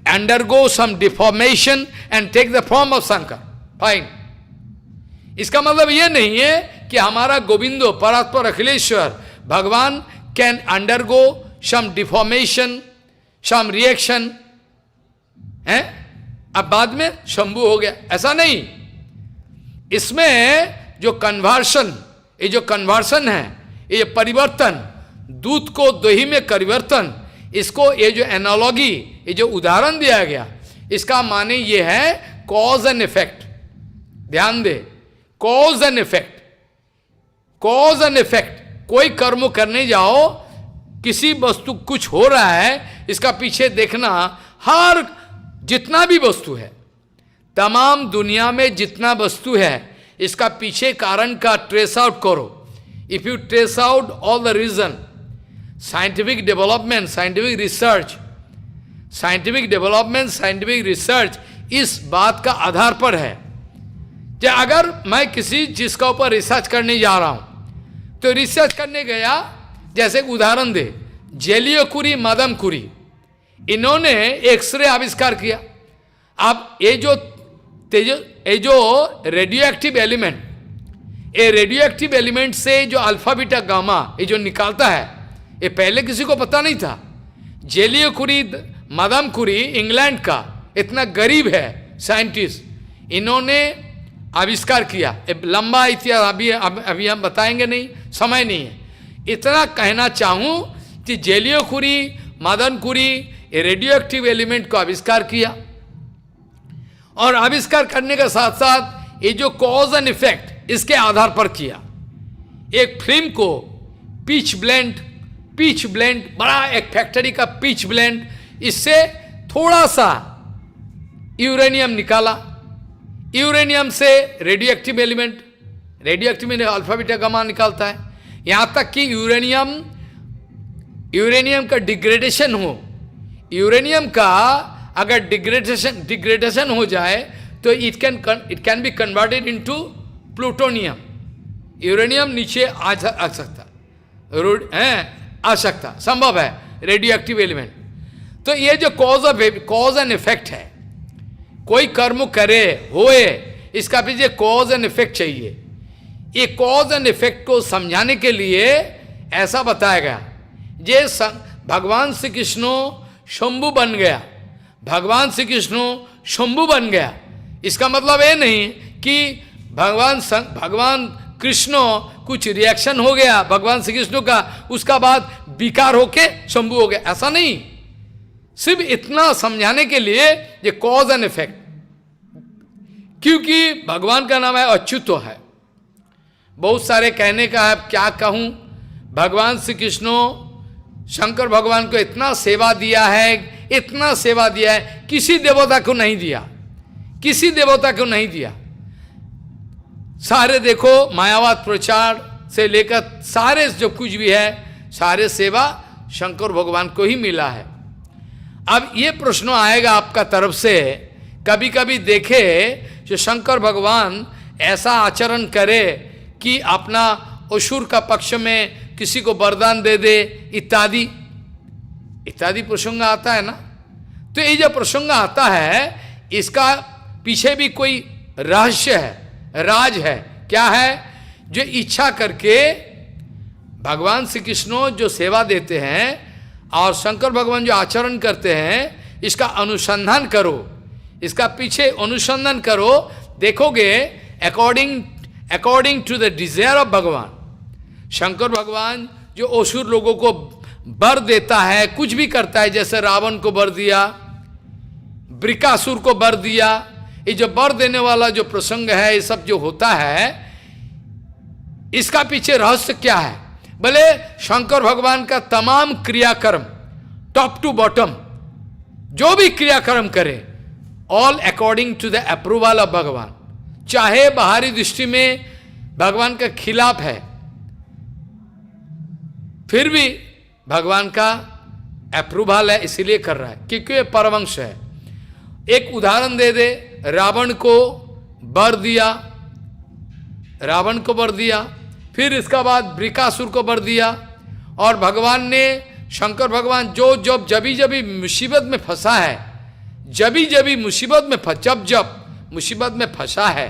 undergo some deformation and take the form of Shankar, fine. इसका मतलब ये नहीं है कि हमारा गोविंदो परात्पर अखिलेश्वर भगवान can undergo some deformation, some reaction है, अब बाद में शंभु हो गया, ऐसा नहीं। इसमें जो कन्वर्शन, ये जो कन्वर्शन है, ये परिवर्तन, दूध को दही में परिवर्तन, इसको ये जो एनालॉगी, ये जो उदाहरण दिया गया, इसका माने ये है कॉज एंड इफेक्ट। ध्यान दे, cause and effect, cause and effect. कोई कर्म करने जाओ, किसी वस्तु कुछ हो रहा है, इसका पीछे देखना, हर जितना भी वस्तु है, तमाम दुनिया में जितना वस्तु है, इसका पीछे कारण का ट्रेस आउट करो। If you trace out all the reason, scientific development, scientific research इस बात का आधार पर है कि अगर मैं किसी चीज का ऊपर रिसर्च करने जा रहा हूं, तो रिसर्च करने गया, जैसे उदाहरण दे, जेलियो कुरी, मदम कुरी, इन्होंने एक्सरे आविष्कार किया। अब ये जो रेडियो एक्टिव एलिमेंट, ये रेडियो एक्टिव एलिमेंट से जो अल्फा बीटा गामा ये जो निकालता है, ये पहले किसी को पता नहीं था। जेलियो कुरी, मदम कुरी इंग्लैंड का इतना गरीब है साइंटिस्ट, इन्होंने आविष्कार किया। लंबा इतिहास अभी हम बताएंगे नहीं, समय नहीं है। इतना कहना चाहूं कि जेलियो कुरी, मदन कुरी ये रेडियो एक्टिव एलिमेंट को आविष्कार किया, और आविष्कार करने के साथ साथ ये जो कॉज एंड इफेक्ट इसके आधार पर किया। एक फिल्म को पिच ब्लेंड बड़ा एक फैक्ट्री का पिच ब्लेंड, इससे थोड़ा सा यूरेनियम निकाला, यूरेनियम से radio active element, radio active में अल्फा बीटा गामा निकालता है। यहां तक कि यूरेनियम का डिग्रेडेशन हो, यूरेनियम का अगर डिग्रेडेशन हो जाए तो it can be converted into plutonium. Uranium नीचे आ सकता आ सकता, संभव है, रेडियो एक्टिव एलिमेंट। तो ये जो कॉज एंड इफेक्ट है, कोई कर्म करे होए, इसका पीछे कॉज एंड इफेक्ट चाहिए। ये कॉज एंड इफेक्ट को समझाने के लिए ऐसा बताया गया, ये भगवान श्री कृष्ण शंभु बन गया, भगवान श्री कृष्ण शंभु बन गया। इसका मतलब ये नहीं कि भगवान कृष्ण कुछ रिएक्शन हो गया भगवान श्री कृष्ण का, उसका बाद विकार होके शंभु हो गया, ऐसा नहीं। सिर्फ इतना समझाने के लिए ये कॉज एंड इफेक्ट, क्योंकि भगवान का नाम है अच्युत है। बहुत सारे कहने का है, क्या कहूं, भगवान श्री कृष्ण शंकर भगवान को इतना सेवा दिया है, इतना सेवा दिया है, किसी देवता को नहीं दिया, किसी देवता को नहीं दिया। सारे देखो मायावाद प्रचार से लेकर सारे जो कुछ भी है, सारे सेवा शंकर भगवान को ही मिला है। अब ये प्रश्न आएगा आपका तरफ से, कभी कभी देखे जो शंकर भगवान ऐसा आचरण करे कि अपना असुर का पक्ष में किसी को वरदान दे दे इत्यादि इत्यादि प्रसंग आता है ना। तो ये जो प्रसंग आता है, इसका पीछे भी कोई रहस्य है, राज है। क्या है? जो इच्छा करके भगवान श्री कृष्ण जो सेवा देते हैं और शंकर भगवान जो आचरण करते हैं, इसका अनुसंधान करो, इसका पीछे अनुसंधान करो, देखोगे according to the desire of भगवान। शंकर भगवान जो असुर लोगों को वर देता है, कुछ भी करता है, जैसे रावण को वर दिया, वृकासुर को वर दिया, ये जो वर देने वाला जो प्रसंग है, ये सब जो होता है, इसका पीछे रहस्य क्या है? भले शंकर भगवान का तमाम क्रियाकर्म टॉप टू बॉटम जो भी क्रियाकर्म करे, all according to the approval of भगवान। चाहे बाहरी दृष्टि में भगवान के खिलाफ है, फिर भी भगवान का अप्रूवल है, इसीलिए कर रहा है, क्योंकि ये परमंश है। एक उदाहरण दे दे, रावण को वर दिया, रावण को वर दिया, फिर इसका बाद वृकासुर को वर दिया, और भगवान ने, शंकर भगवान जो जब मुसीबत में फंसा है, जब मुसीबत में जब मुसीबत में फंसा है,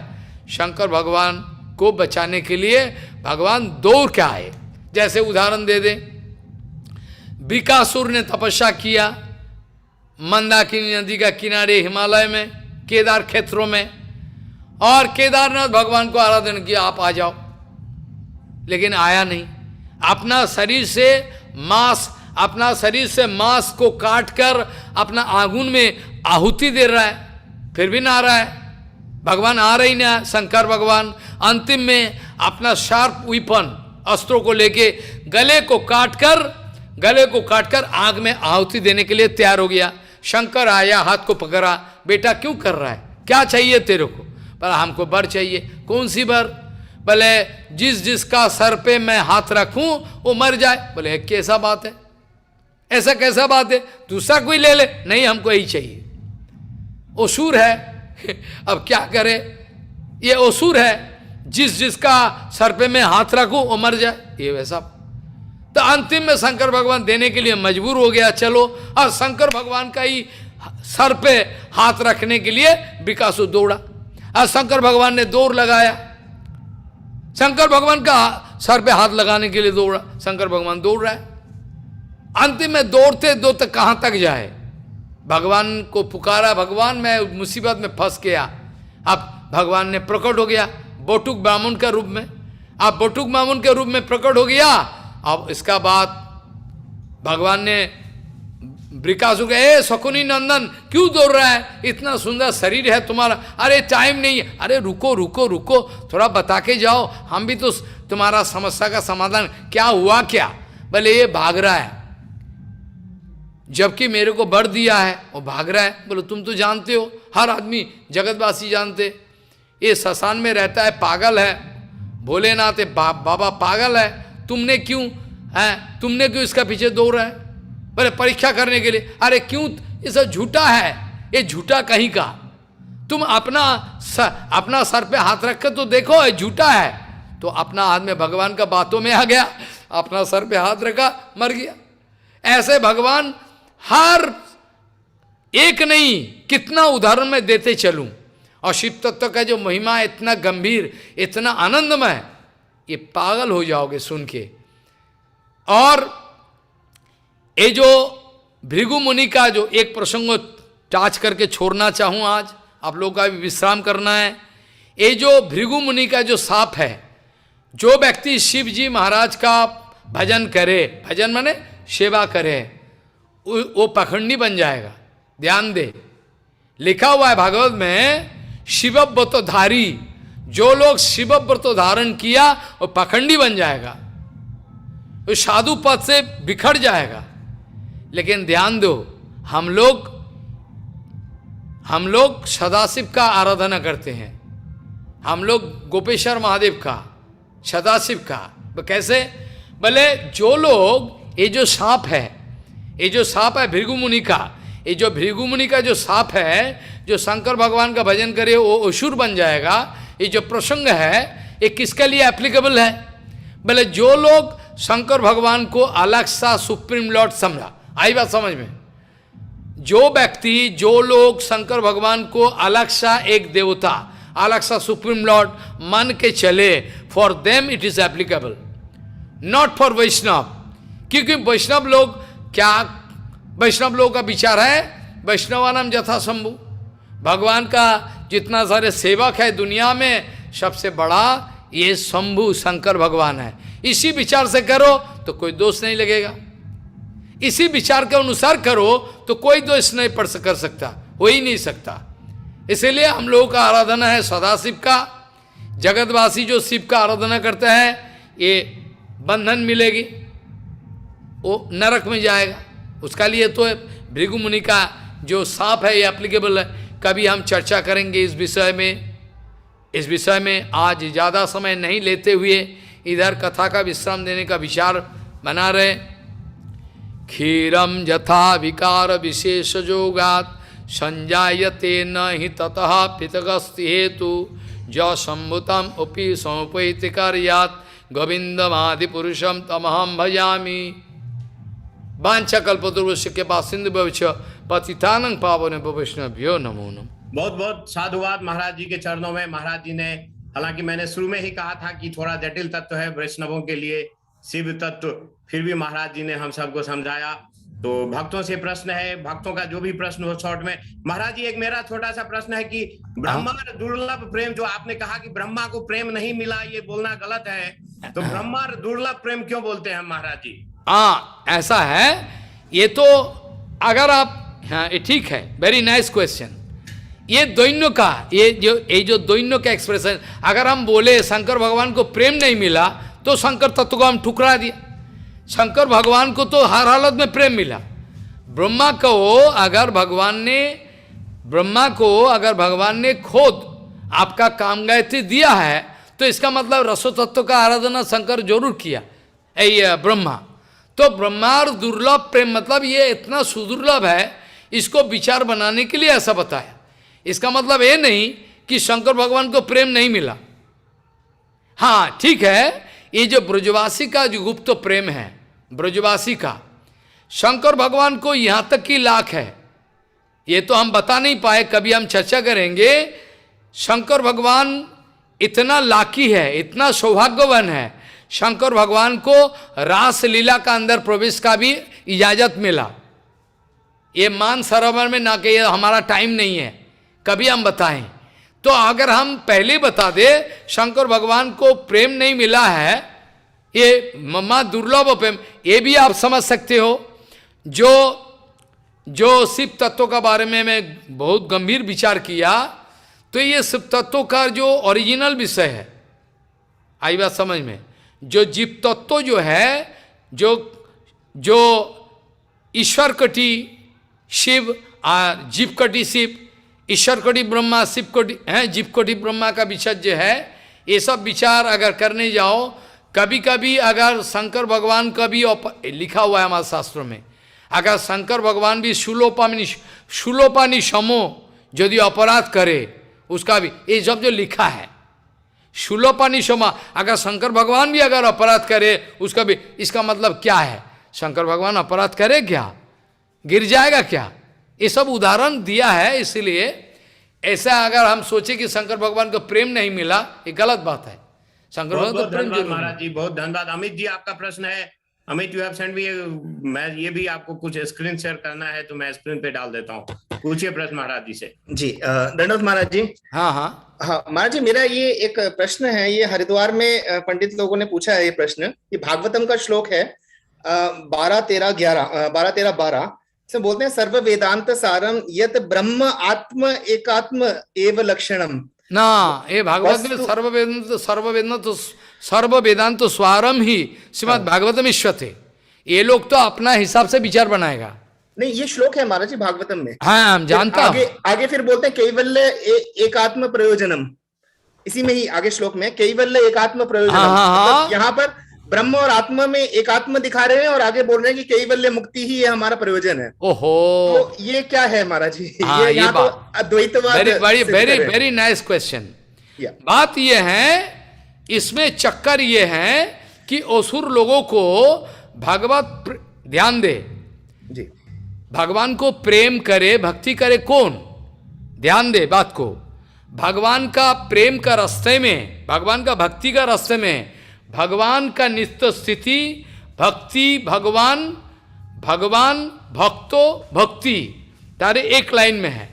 शंकर भगवान को बचाने के लिए भगवान दौड़ के आए। जैसे उदाहरण दे दे, वृकासुर ने तपस्या किया मंदाकिनी नदी का किनारे हिमालय में, केदार क्षेत्रों में, और केदारनाथ भगवान को आराधना किया, आप आ जाओ, लेकिन आया नहीं। अपना शरीर से मांस को काट कर अपना आगुन में आहुति दे रहा है, फिर भी ना आ रहा है, भगवान आ रही ना। शंकर भगवान अंतिम में अपना शार्प वेपन अस्त्रों को लेके गले को काटकर आग में आहुति देने के लिए तैयार हो गया। शंकर आया, हाथ को पकड़ा, बेटा क्यों कर रहा है, क्या चाहिए तेरे को? बोला हमको वर चाहिए। कौन सी वर? बोले जिसका सर पे मैं हाथ रखूं वो मर जाए। बोले कैसा बात है, ऐसा कैसा बात है, दूसरा कोई ले ले। नहीं, हमको यही चाहिए। असुर है अब क्या करे, ये असुर है, जिसका सर पे मैं हाथ रखूं वो मर जाए, ये वैसा। तो अंतिम में शंकर भगवान देने के लिए मजबूर हो गया, चलो। और शंकर भगवान का ही सर पे हाथ रखने के लिए वृकासुर दौड़ा, और शंकर भगवान ने दौड़ लगाया। शंकर भगवान का सर पे हाथ लगाने के लिए दौड़ा, शंकर भगवान दौड़ रहा है। अंतिम में दौड़ते दौड़ते कहां तक जाए, भगवान को पुकारा, भगवान मैं मुसीबत में फंस गया। अब भगवान ने प्रकट हो गया बटुक ब्राह्मण के रूप में। अब बटुक ब्राह्मण के रूप में प्रकट हो गया। अब इसका बाद भगवान ने वृकासुर को, ए शकुनी नंदन क्यों दौड़ रहा है, इतना सुंदर शरीर है तुम्हारा, अरे टाइम नहीं है, अरे रुको रुको रुको, थोड़ा बता के जाओ, हम भी तो तुम्हारा समस्या का समाधान, क्या हुआ क्या। बोले ये भाग रहा है, जबकि मेरे को वर दिया है, वो भाग रहा है। बोलो तुम तो जानते हो, हर आदमी जगतवासी जानते, ये शशान में रहता है, पागल है, भोलेनाथ बाबा पागल है, तुमने क्यों इसका पीछे दौड़ रहा है। बोले परीक्षा करने के लिए, अरे क्यों, ये सब झूठा है, ये झूठा कहीं का, तुम अपना सर पे हाथ रख के तो देखो, ये झूठा है। तो अपना हाथ में भगवान का बातों में आ गया, अपना सर पे हाथ रखा, मर गया। ऐसे भगवान हर एक नहीं कितना उदाहरण में देते चलूं। और शिव तत्व का जो महिमा इतना गंभीर, इतना आनंदमय, ये पागल हो जाओगे सुन के। और ये जो भृगु मुनि का जो एक प्रसंग टाच करके छोड़ना चाहूं, आज आप लोगों का भी विश्राम करना है। ये जो भृगु मुनि का जो साप है, जो व्यक्ति शिव जी महाराज का भजन करे, भजन माने सेवा करे, वो पखंडी बन जाएगा। ध्यान दे, लिखा हुआ है भागवत में, शिवव्रतधारी, जो लोग शिवव्रत धारण किया वो पखंडी बन जाएगा, वो साधु पद से बिखर जाएगा। लेकिन ध्यान दो, हम लोग सदाशिव का आराधना करते हैं, हम लोग गोपेश्वर महादेव का, सदाशिव का। वो कैसे, बोले जो लोग, ये जो सांप है, ये जो सांप है भृगु मुनि का, ये जो भृगु मुनि का जो सांप है, जो शंकर भगवान का भजन करे वो असुर बन जाएगा। ये जो प्रसंग है ये किसके लिए एप्लीकेबल है, बोले जो लोग शंकर भगवान को अलग सा सुप्रीम लॉर्ड समझा। आई बात समझ में, जो व्यक्ति, जो लोग शंकर भगवान को अलग सा एक देवता, अलग सा सुप्रीम लॉर्ड मान के चले, for them it is applicable, not for Vaishnav. क्योंकि वैष्णव लोग क्या, वैष्णव लोगों का विचार है वैष्णवानाम यथा शंभु, भगवान का जितना सारे सेवक है दुनिया में, सबसे बड़ा ये शंभु शंकर भगवान है। इसी विचार से करो तो कोई दोष नहीं लगेगा, इसी विचार के अनुसार करो तो कोई दोष नहीं कर सकता, हो ही नहीं सकता। इसीलिए हम लोगों का आराधना है सदाशिव का। जगतवासी जो शिव का आराधना करते हैं, ये बंधन मिलेगी, वो नरक में जाएगा। उसका लिए तो भृगु मुनि का जो सांप है ये एप्लीकेबल है। कभी हम चर्चा करेंगे इस विषय में। आज ज़्यादा समय नहीं लेते हुए इधर कथा का विश्राम देने का विचार बना रहे। क्षीरम यथा विकार विशेष जोगात संजायते न हि ततः पितगस्ति हेतु ज संभुतम उपि समुपैति कार्यात् गोविंदमादि पुरुषम तमहम भजामि। वांछा कल्पतरुष्य के पास सिंधु भविष्य पतितानंग पावन वैष्णव्यो नमो नमः। बहुत बहुत साधुवाद महाराज जी के चरणों में। महाराज जी ने, हालांकि मैंने शुरू में ही कहा था कि थोड़ा जटिल तत्व है वैष्णवों के लिए शिव तत्व, फिर भी महाराज जी ने हम सबको समझाया। तो भक्तों से प्रश्न है, भक्तों का जो भी प्रश्न हो शॉर्ट में। महाराज जी एक मेरा छोटा सा प्रश्न है कि ब्रह्मा दुर्लभ प्रेम, जो आपने कहा कि ब्रह्मा को प्रेम नहीं मिला, ये बोलना गलत है, तो ब्रह्मा दुर्लभ प्रेम क्यों बोलते हैं महाराज जी? हाँ ऐसा है, ये तो अगर आप, हाँ ये ठीक है, वेरी नाइस क्वेश्चन। ये दैन्य का, ये जो दैन्य का एक्सप्रेशन, अगर हम बोले शंकर भगवान को प्रेम नहीं मिला तो शंकर तत्व को हम ठुकरा दिया। शंकर भगवान को तो हर हालत में प्रेम मिला। ब्रह्मा को अगर भगवान ने खुद आपका काम गायत्री दिया है, तो इसका मतलब रसो तत्व का आराधना शंकर जरूर किया ब्रह्मा। तो ब्रह्मार दुर्लभ प्रेम मतलब ये इतना सुदुर्लभ है, इसको विचार बनाने के लिए ऐसा बताया। इसका मतलब ये नहीं कि शंकर भगवान को प्रेम नहीं मिला। हाँ ठीक है, ये जो ब्रजवासी का जो गुप्त प्रेम है, ब्रजवासी का शंकर भगवान को यहाँ तक की लाख है, ये तो हम बता नहीं पाए, कभी हम चर्चा करेंगे। शंकर भगवान इतना लाकी है, इतना सौभाग्यवान है, शंकर भगवान को रास लीला का अंदर प्रवेश का भी इजाजत मिला। ये मान सरोवर में ना कि हमारा टाइम नहीं है, कभी हम बताएं। तो अगर हम पहले बता दे शंकर भगवान को प्रेम नहीं मिला है, ये मम्मा दुर्लभ प्रेम, ये भी आप समझ सकते हो। जो शिव तत्व का बारे में मैं बहुत गंभीर विचार किया, तो ये शिव तत्व का जो ओरिजिनल विषय है, आई बात समझ में, जो जीव तत्व जो है, जो ईश्वर कटी शिव और जीव कटी शिव, ईश्वर कोटि ब्रह्मा, शिव कोटि है, जीव कोटि ब्रह्मा का विचार जो है, ये सब विचार अगर करने जाओ, कभी कभी अगर शंकर भगवान का भी लिखा हुआ है हमारे शास्त्रों में, अगर शंकर भगवान भी शूलोपानी समो यदि अपराध करे, उसका भी ये सब जो लिखा है, शूलोपानी समा, अगर शंकर भगवान भी अगर अपराध करे उसका भी, इसका मतलब क्या है? शंकर भगवान अपराध करे क्या? गिर जाएगा क्या? ये सब उदाहरण दिया है। इसलिए ऐसा अगर हम सोचे कि शंकर भगवान को प्रेम नहीं मिला, ये गलत बात है। शंकर भगवान को प्रेम जरूर। महाराज जी बहुत धन्यवाद। अमित जी आपका प्रश्न है, अमित यू हैव सेंड भी, मैं ये भी आपको कुछ स्क्रीन शेयर करना है तो मैं स्क्रीन पे डाल देता हूँ। पूछिए प्रश्न महाराज जी से। जी दंडवत महाराज जी। हाँ हाँ हाँ महाराज जी, मेरा ये एक प्रश्न है, ये हरिद्वार में पंडित लोगों ने पूछा है ये प्रश्न। ये भागवतम का श्लोक है 12-13-12 से बोलते हैं, सर्व वेदांत सारम यत ब्रह्म आत्म एकात्म एव लक्षणम। ना, ये भागवत में सर्व वेदांत स्वारम ही श्रीमद् भागवतम ईश्वते। ये लोग तो अपना हिसाब से विचार बनाएगा। नहीं, ये श्लोक है महाराज जी भागवतम में। हाँ हम जानता हूं। आगे फिर बोलते हैं कैवल्य एकात्म प्रयोजनम, इसी में ही आगे श्लोक में कैवल्य एकात्म प्रयोजनम। मतलब यहाँ पर ब्रह्म और आत्मा में एकात्म दिखा रहे हैं और आगे बोल रहे हैं कि कैवल्य मुक्ति ही ये हमारा प्रयोजन है। ओहो, तो ये क्या है महाराज जी? ये यहाँ तो अद्वैतवाद। Very nice question. बात ये है, इसमें चक्कर ये है कि असुर लोगों को भगवत ध्यान दे जी, भगवान को प्रेम करे, भक्ति करे कौन? ध्यान दे बात को। भगवान का प्रेम का रास्ते में, भगवान का भक्ति का रास्ते में, भगवान का नित्य स्थिति भक्ति, भगवान भगवान भक्तो भक्ति, तारे एक लाइन में है।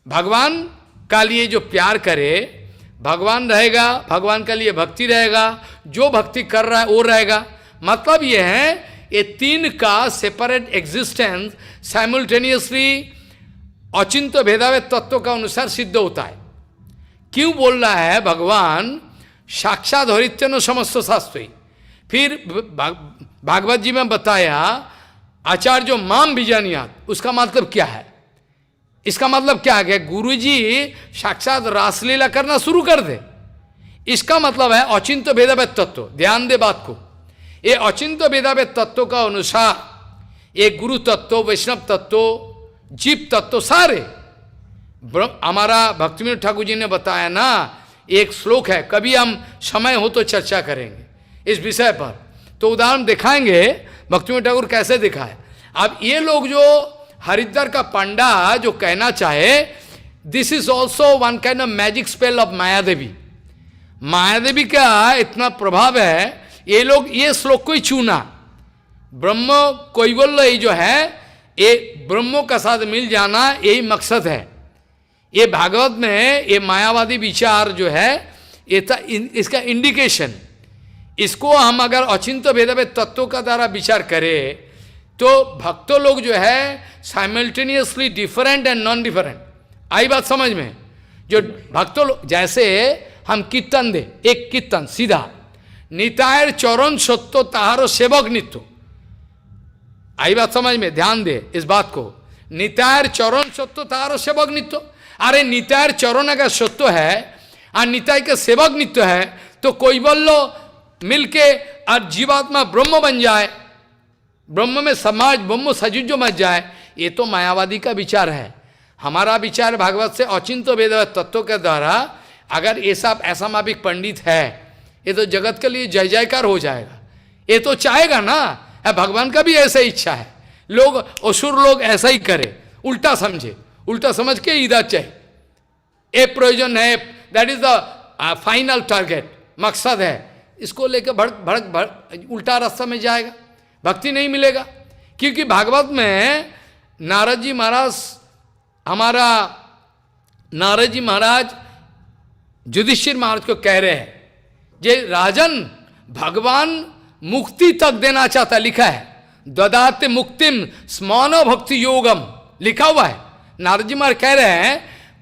भगवान का लिए जो प्यार करे भगवान रहेगा, भगवान के लिए भक्ति रहेगा, जो भक्ति कर रहा है वो रहेगा। मतलब ये है, ये तीन का सेपरेट एग्जिस्टेंस साइमल्टेनियसली अचिंत्य भेदाभेद तत्व का अनुसार सिद्ध होता है। क्यों बोल रहा है भगवान साक्षात हरित्यनो समस्त शास्त्री? फिर भागवत जी में बताया आचार्य माम बीजानियात, उसका मतलब क्या है? इसका मतलब क्या है? गुरु जी साक्षात रासलीला करना शुरू कर दे, इसका मतलब है अचिंत्य भेदाभेद तत्व। ध्यान दे बात को, ये अचिंत्य भेदाभेद तत्व का अनुसार ये गुरु तत्व, वैष्णव तत्व, जीव तत्व सारे हमारा भक्तिविनोद ठाकुर जी ने बताया ना। एक श्लोक है, कभी हम समय हो तो चर्चा करेंगे इस विषय पर, तो उदाहरण दिखाएंगे भक्तिविनोद ठाकुर कैसे दिखाए। अब ये लोग जो हरिद्वार का पंडा जो कहना चाहे, this is also one kind of magic spell of Mayadevi. Mayadevi का इतना प्रभाव है, ये लोग ये श्लोक को ही चुना। ब्रह्म कैवल्य ये जो है, ये ब्रह्मों का साथ मिल जाना, यही मकसद है। ये भागवत में ये मायावादी विचार जो है, ये था इसका इंडिकेशन। इसको हम अगर अचिंत्य भेदाभेद तत्वों का द्वारा विचार करें तो भक्तों लोग जो है simultaneously different and non different. आई बात समझ में? जो भक्तों लोग, जैसे हम कीर्तन दे, एक कीर्तन सीधा नितायर चरण सत्यो ताहारो सेवक नित्य। आई बात समझ में? ध्यान दे इस बात को। नितायर चरण सत्यो ताहारो सेवक नित्य। अरे नितायर चरण अगर सत्य है और निताय के सेवक नित्य है, तो कोई बोलो मिलके और जीवात्मा ब्रह्म बन जाए, ब्रह्म में समाज ब्रह्म सजुज मच जाए, ये तो मायावादी का विचार है। हमारा विचार भागवत से अचिंत्य भेदाभेद तत्वों के द्वारा, अगर ये सब ऐसा मापिक पंडित है, ये तो जगत के लिए जय जयकार हो जाएगा। ये तो चाहेगा ना, भगवान का भी ऐसा इच्छा है। लोग असुर लोग ऐसा ही करे, उल्टा समझे, उल्टा समझ के इधर चाहे। ये प्रयोजन है, that is the final target मकसद है, इसको लेकर भड़क उल्टा रास्ता में जाएगा, भक्ति नहीं मिलेगा। क्योंकि भागवत में नारद जी महाराज युधिष्ठिर महाराज को कह रहे हैं, जे राजन भगवान मुक्ति तक देना चाहता, लिखा है ददाते मुक्तिम स्मौनो भक्ति योगम, लिखा हुआ है। नारद जी महाराज कह रहे हैं,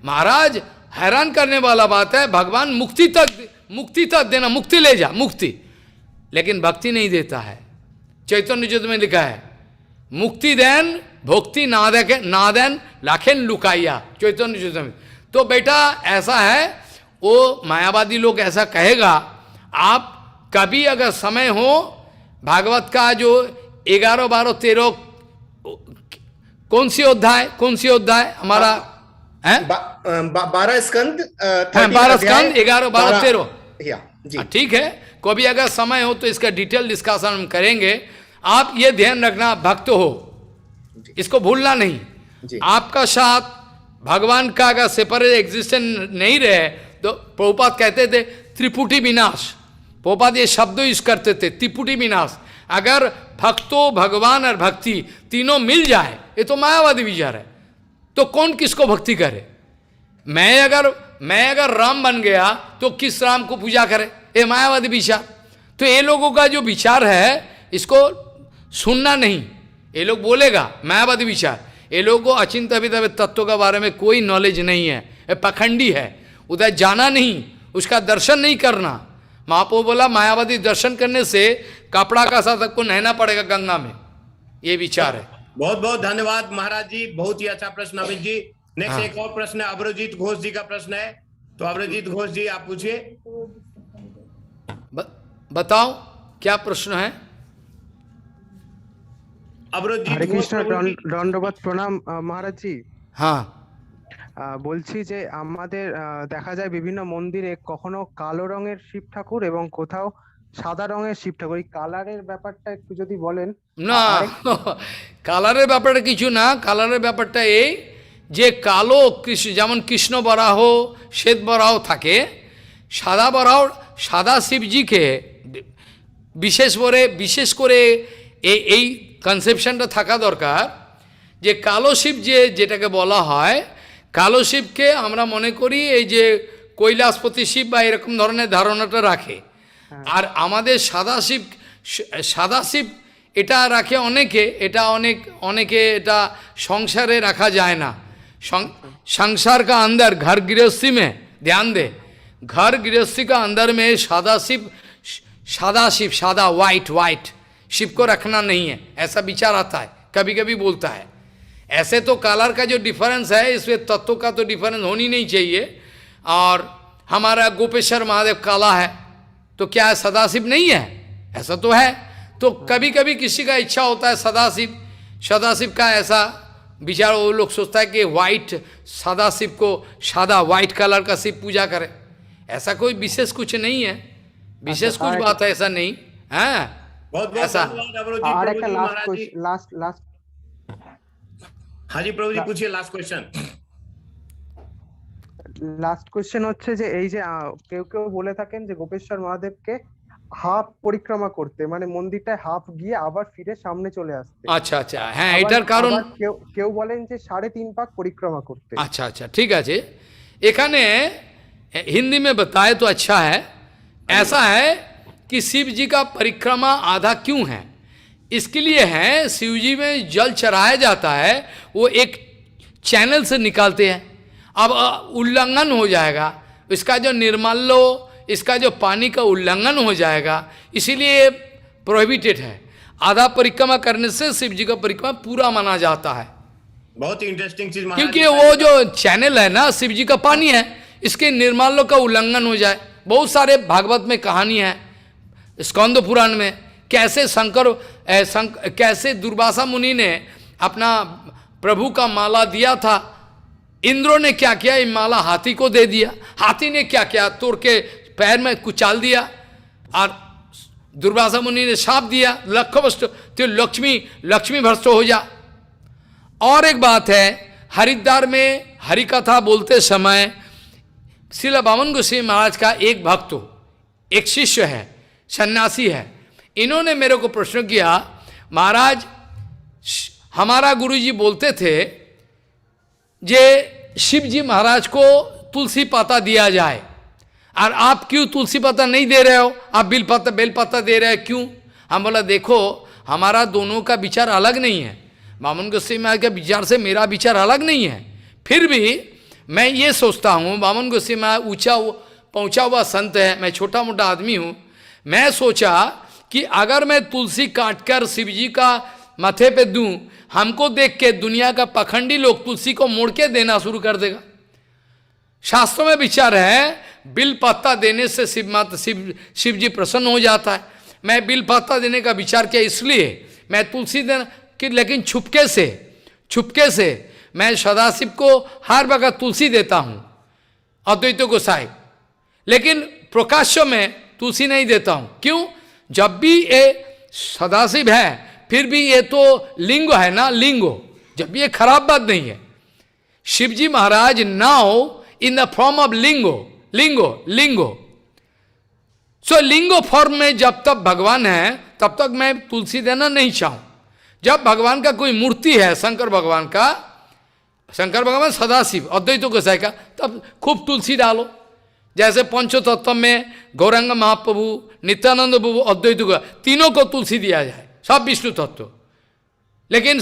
महाराज हैरान करने वाला बात है, भगवान मुक्ति तक देना, मुक्ति ले जा, मुक्ति, लेकिन भक्ति नहीं देता है। चैतन्य चरित में लिखा है, मुक्ति देन भक्ति ना देन लाखेन लुकाइया, चैतन्य चरित में। तो बेटा ऐसा है, वो मायावादी लोग ऐसा कहेगा, आप कभी अगर समय हो भागवत का जो 11, 12, 13 कौन सी अध्याय हमारा है, 12 स्कंद, 12 स्कंद, 11, 12, 13, जी ठीक है। कभी अगर समय हो तो इसका डिटेल डिस्कशन हम करेंगे। आप ये ध्यान रखना, भक्त हो इसको भूलना नहीं। आपका साथ भगवान का अगर सेपरेट एग्जिस्टेंस नहीं रहे तो प्रभुपाद कहते थे त्रिपुटी विनाश, प्रभुपाद ये शब्द यूज करते थे, त्रिपुटी विनाश। अगर भक्तो भगवान और भक्ति तीनों मिल जाए, ये तो मायावादी विचार है, तो कौन किसको भक्ति करे? मैं अगर राम बन गया तो किस राम को पूजा करे? ये मायावादी विचार। तो ये लोगों का जो विचार है इसको सुनना नहीं, ये लोग बोलेगा मायावादी विचार। ये लोगों को अचिंत्य अभिद्रव्य तत्व के बारे में कोई नॉलेज नहीं है, ये पखंडी है, उधर जाना नहीं, उसका दर्शन नहीं करना। महाप्रभु बोला मायावादी दर्शन करने से कपड़ा का साथ आपको नहना पड़ेगा गंगा में, ये विचार है। बहुत बहुत धन्यवाद महाराज जी, बहुत ही अच्छा प्रश्न अमित जी। नेक्स्ट एक और प्रश्न है, अभ्रजीत घोष जी का प्रश्न है, तो अभ्रजीत घोष जी आप पूछिए। बताओ क्या प्रश्न है? হরে কৃষ্ণ, দণ্ডবত প্রণাম মহারাজ জি। হ্যাঁ, বলছি যে আমাদের দেখা যায় বিভিন্ন মন্দিরে কখনো কালো রঙের শিব ঠাকুর এবং কোথাও সাদা রঙের শিব ঠাকুর, এই কালারের ব্যাপারটা একটু যদি বলেন। না কালারের ব্যাপারটা কিছু না, কালারের ব্যাপারটা এই যে কালো কৃষ্ণ, যেমন কৃষ্ণ বরাহ শ্বেত বরাহ থাকে, সাদা শিবজিকে বিশেষ করে এই কনসেপশনটা থাকা দরকার যে কালো শিব যেটাকে বলা হয়, কালো শিবকে আমরা মনে করি এই যে কৈলাসপতি শিব বা এরকম ধরনের ধারণাটা রাখে। আর আমাদের সাদা শিব এটা রাখে অনেকে, এটা অনেকে এটা সংসারে রাখা যায় না। संसार का अंदर घर गृहस्थी में ध्यान दे, घर गृहस्थी का अंदर में सादा वाइट शिव को रखना नहीं है, ऐसा विचार आता है, कभी कभी बोलता है। ऐसे तो कलर का जो डिफरेंस है, इसमें तत्व का तो डिफरेंस होनी नहीं चाहिए। और हमारा गोपेश्वर महादेव काला है तो क्या सदाशिव नहीं है? ऐसा तो है। तो कभी कभी किसी का इच्छा होता है सदाशिव का ऐसा विचार, वो लोग सोचता है कि सादा शिव को सादा वाइट कलर का शिव पूजा करे। ऐसा कोई विशेष कुछ नहीं है, विशेष कुछ बात है ऐसा नहीं है। बहुत ऐसा আর একটা লাস্ট हाँ जी प्रभु जी पूछिए, लास्ट কোশ্চেন হচ্ছে যে এই যে কেউ কেউ বলে থাকেন যে গোপেশ্বর মহাদেবকে হাফ পরিক্রমা করতে, মানে মন্দিরটায় হাফ গিয়ে আবার ফিরে সামনে চলে আসতে। আচ্ছা আচ্ছা, হ্যাঁ এটার কারণ কেউ বলেন যে 3.5 পাক পরিক্রমা করতে। अच्छा अच्छा ठीक है। एखाने हिंदी में बताए तो अच्छा है। ऐसा है कि शिव जी का परिक्रमा आधा क्यों है? इसके लिए है, शिव जी में जल चढ़ाया जाता है, वो एक चैनल से निकालते हैं। अब उल्लंघन हो जाएगा, इसका जो निर्मल्यो, इसका जो पानी का उल्लंघन हो जाएगा, इसीलिए प्रोहिबिटेड है। आधा परिक्रमा करने से शिव जी का परिक्रमा पूरा माना जाता है। बहुत ही इंटरेस्टिंग चीज, क्योंकि वो जो चैनल है ना, शिव जी का पानी है, इसके निर्मल्यों का उल्लंघन हो जाए। बहुत सारे भागवत में कहानी है, स्कंद पुराण में, कैसे दुर्वासा मुनि ने अपना प्रभु का माला दिया था, इंद्रों ने क्या किया, ये माला हाथी को दे दिया, हाथी ने क्या किया, तोड़ के पैर में कुचाल दिया, और दुर्वासा मुनि ने शाप दिया तो लक्ष्मी भ्रष्ट हो जा। और एक बात है, हरिद्वार में हरि कथा बोलते समय श्रील बामन गोस्वामी महाराज का एक भक्त, एक शिष्य है, सन्यासी है, इन्होंने मेरे को प्रश्न किया, महाराज हमारा गुरुजी बोलते थे जे शिव जी महाराज को तुलसी पत्ता दिया जाए, और आप क्यों तुलसी पत्ता नहीं दे रहे हो, आप बेल पत्ता दे रहे हो क्यों? हम बोला देखो हमारा दोनों का विचार अलग नहीं है, बामन गोस्वामी महाराज के विचार से मेरा विचार अलग नहीं है, फिर भी मैं ये सोचता हूँ बामन गोस्वामी महाराज ऊंचा पहुँचा हुआ संत है, मैं छोटा मोटा आदमी हूँ, मैं सोचा कि अगर मैं तुलसी काटकर शिव जी का माथे पे दूं, हमको देख के दुनिया का पखंडी लोग तुलसी को मोड़ के देना शुरू कर देगा। शास्त्रों में विचार है बिल पत्ता देने से शिव जी प्रसन्न हो जाता है। मैं बिल पत्ता देने का विचार किया, इसलिए मैं तुलसी देना कि, लेकिन छुपके से मैं सदाशिव को हर वक्त तुलसी देता हूँ अद्वैत गोसाई, लेकिन प्रकाश्य में तुलसी नहीं देता हूँ। क्यों? जब भी ये सदाशिव है फिर भी ये तो लिंगो है ना, लिंगो, जब ये खराब बात नहीं है। Shivji Maharaj now in the form of lingo, so lingo form में जब तक भगवान है तब तक मैं तुलसी देना नहीं चाहूं। जब भगवान का कोई मूर्ति है, शंकर भगवान सदाशिव अद्वैत गोसाई का, तब खूब तुलसी डालो। जैसे पंचतत्व में गौरांग महाप्रभु, नित्यानंद प्रभु, अद्वैत, तीनों को तुलसी दिया जाए, सब विष्णु तत्व, लेकिन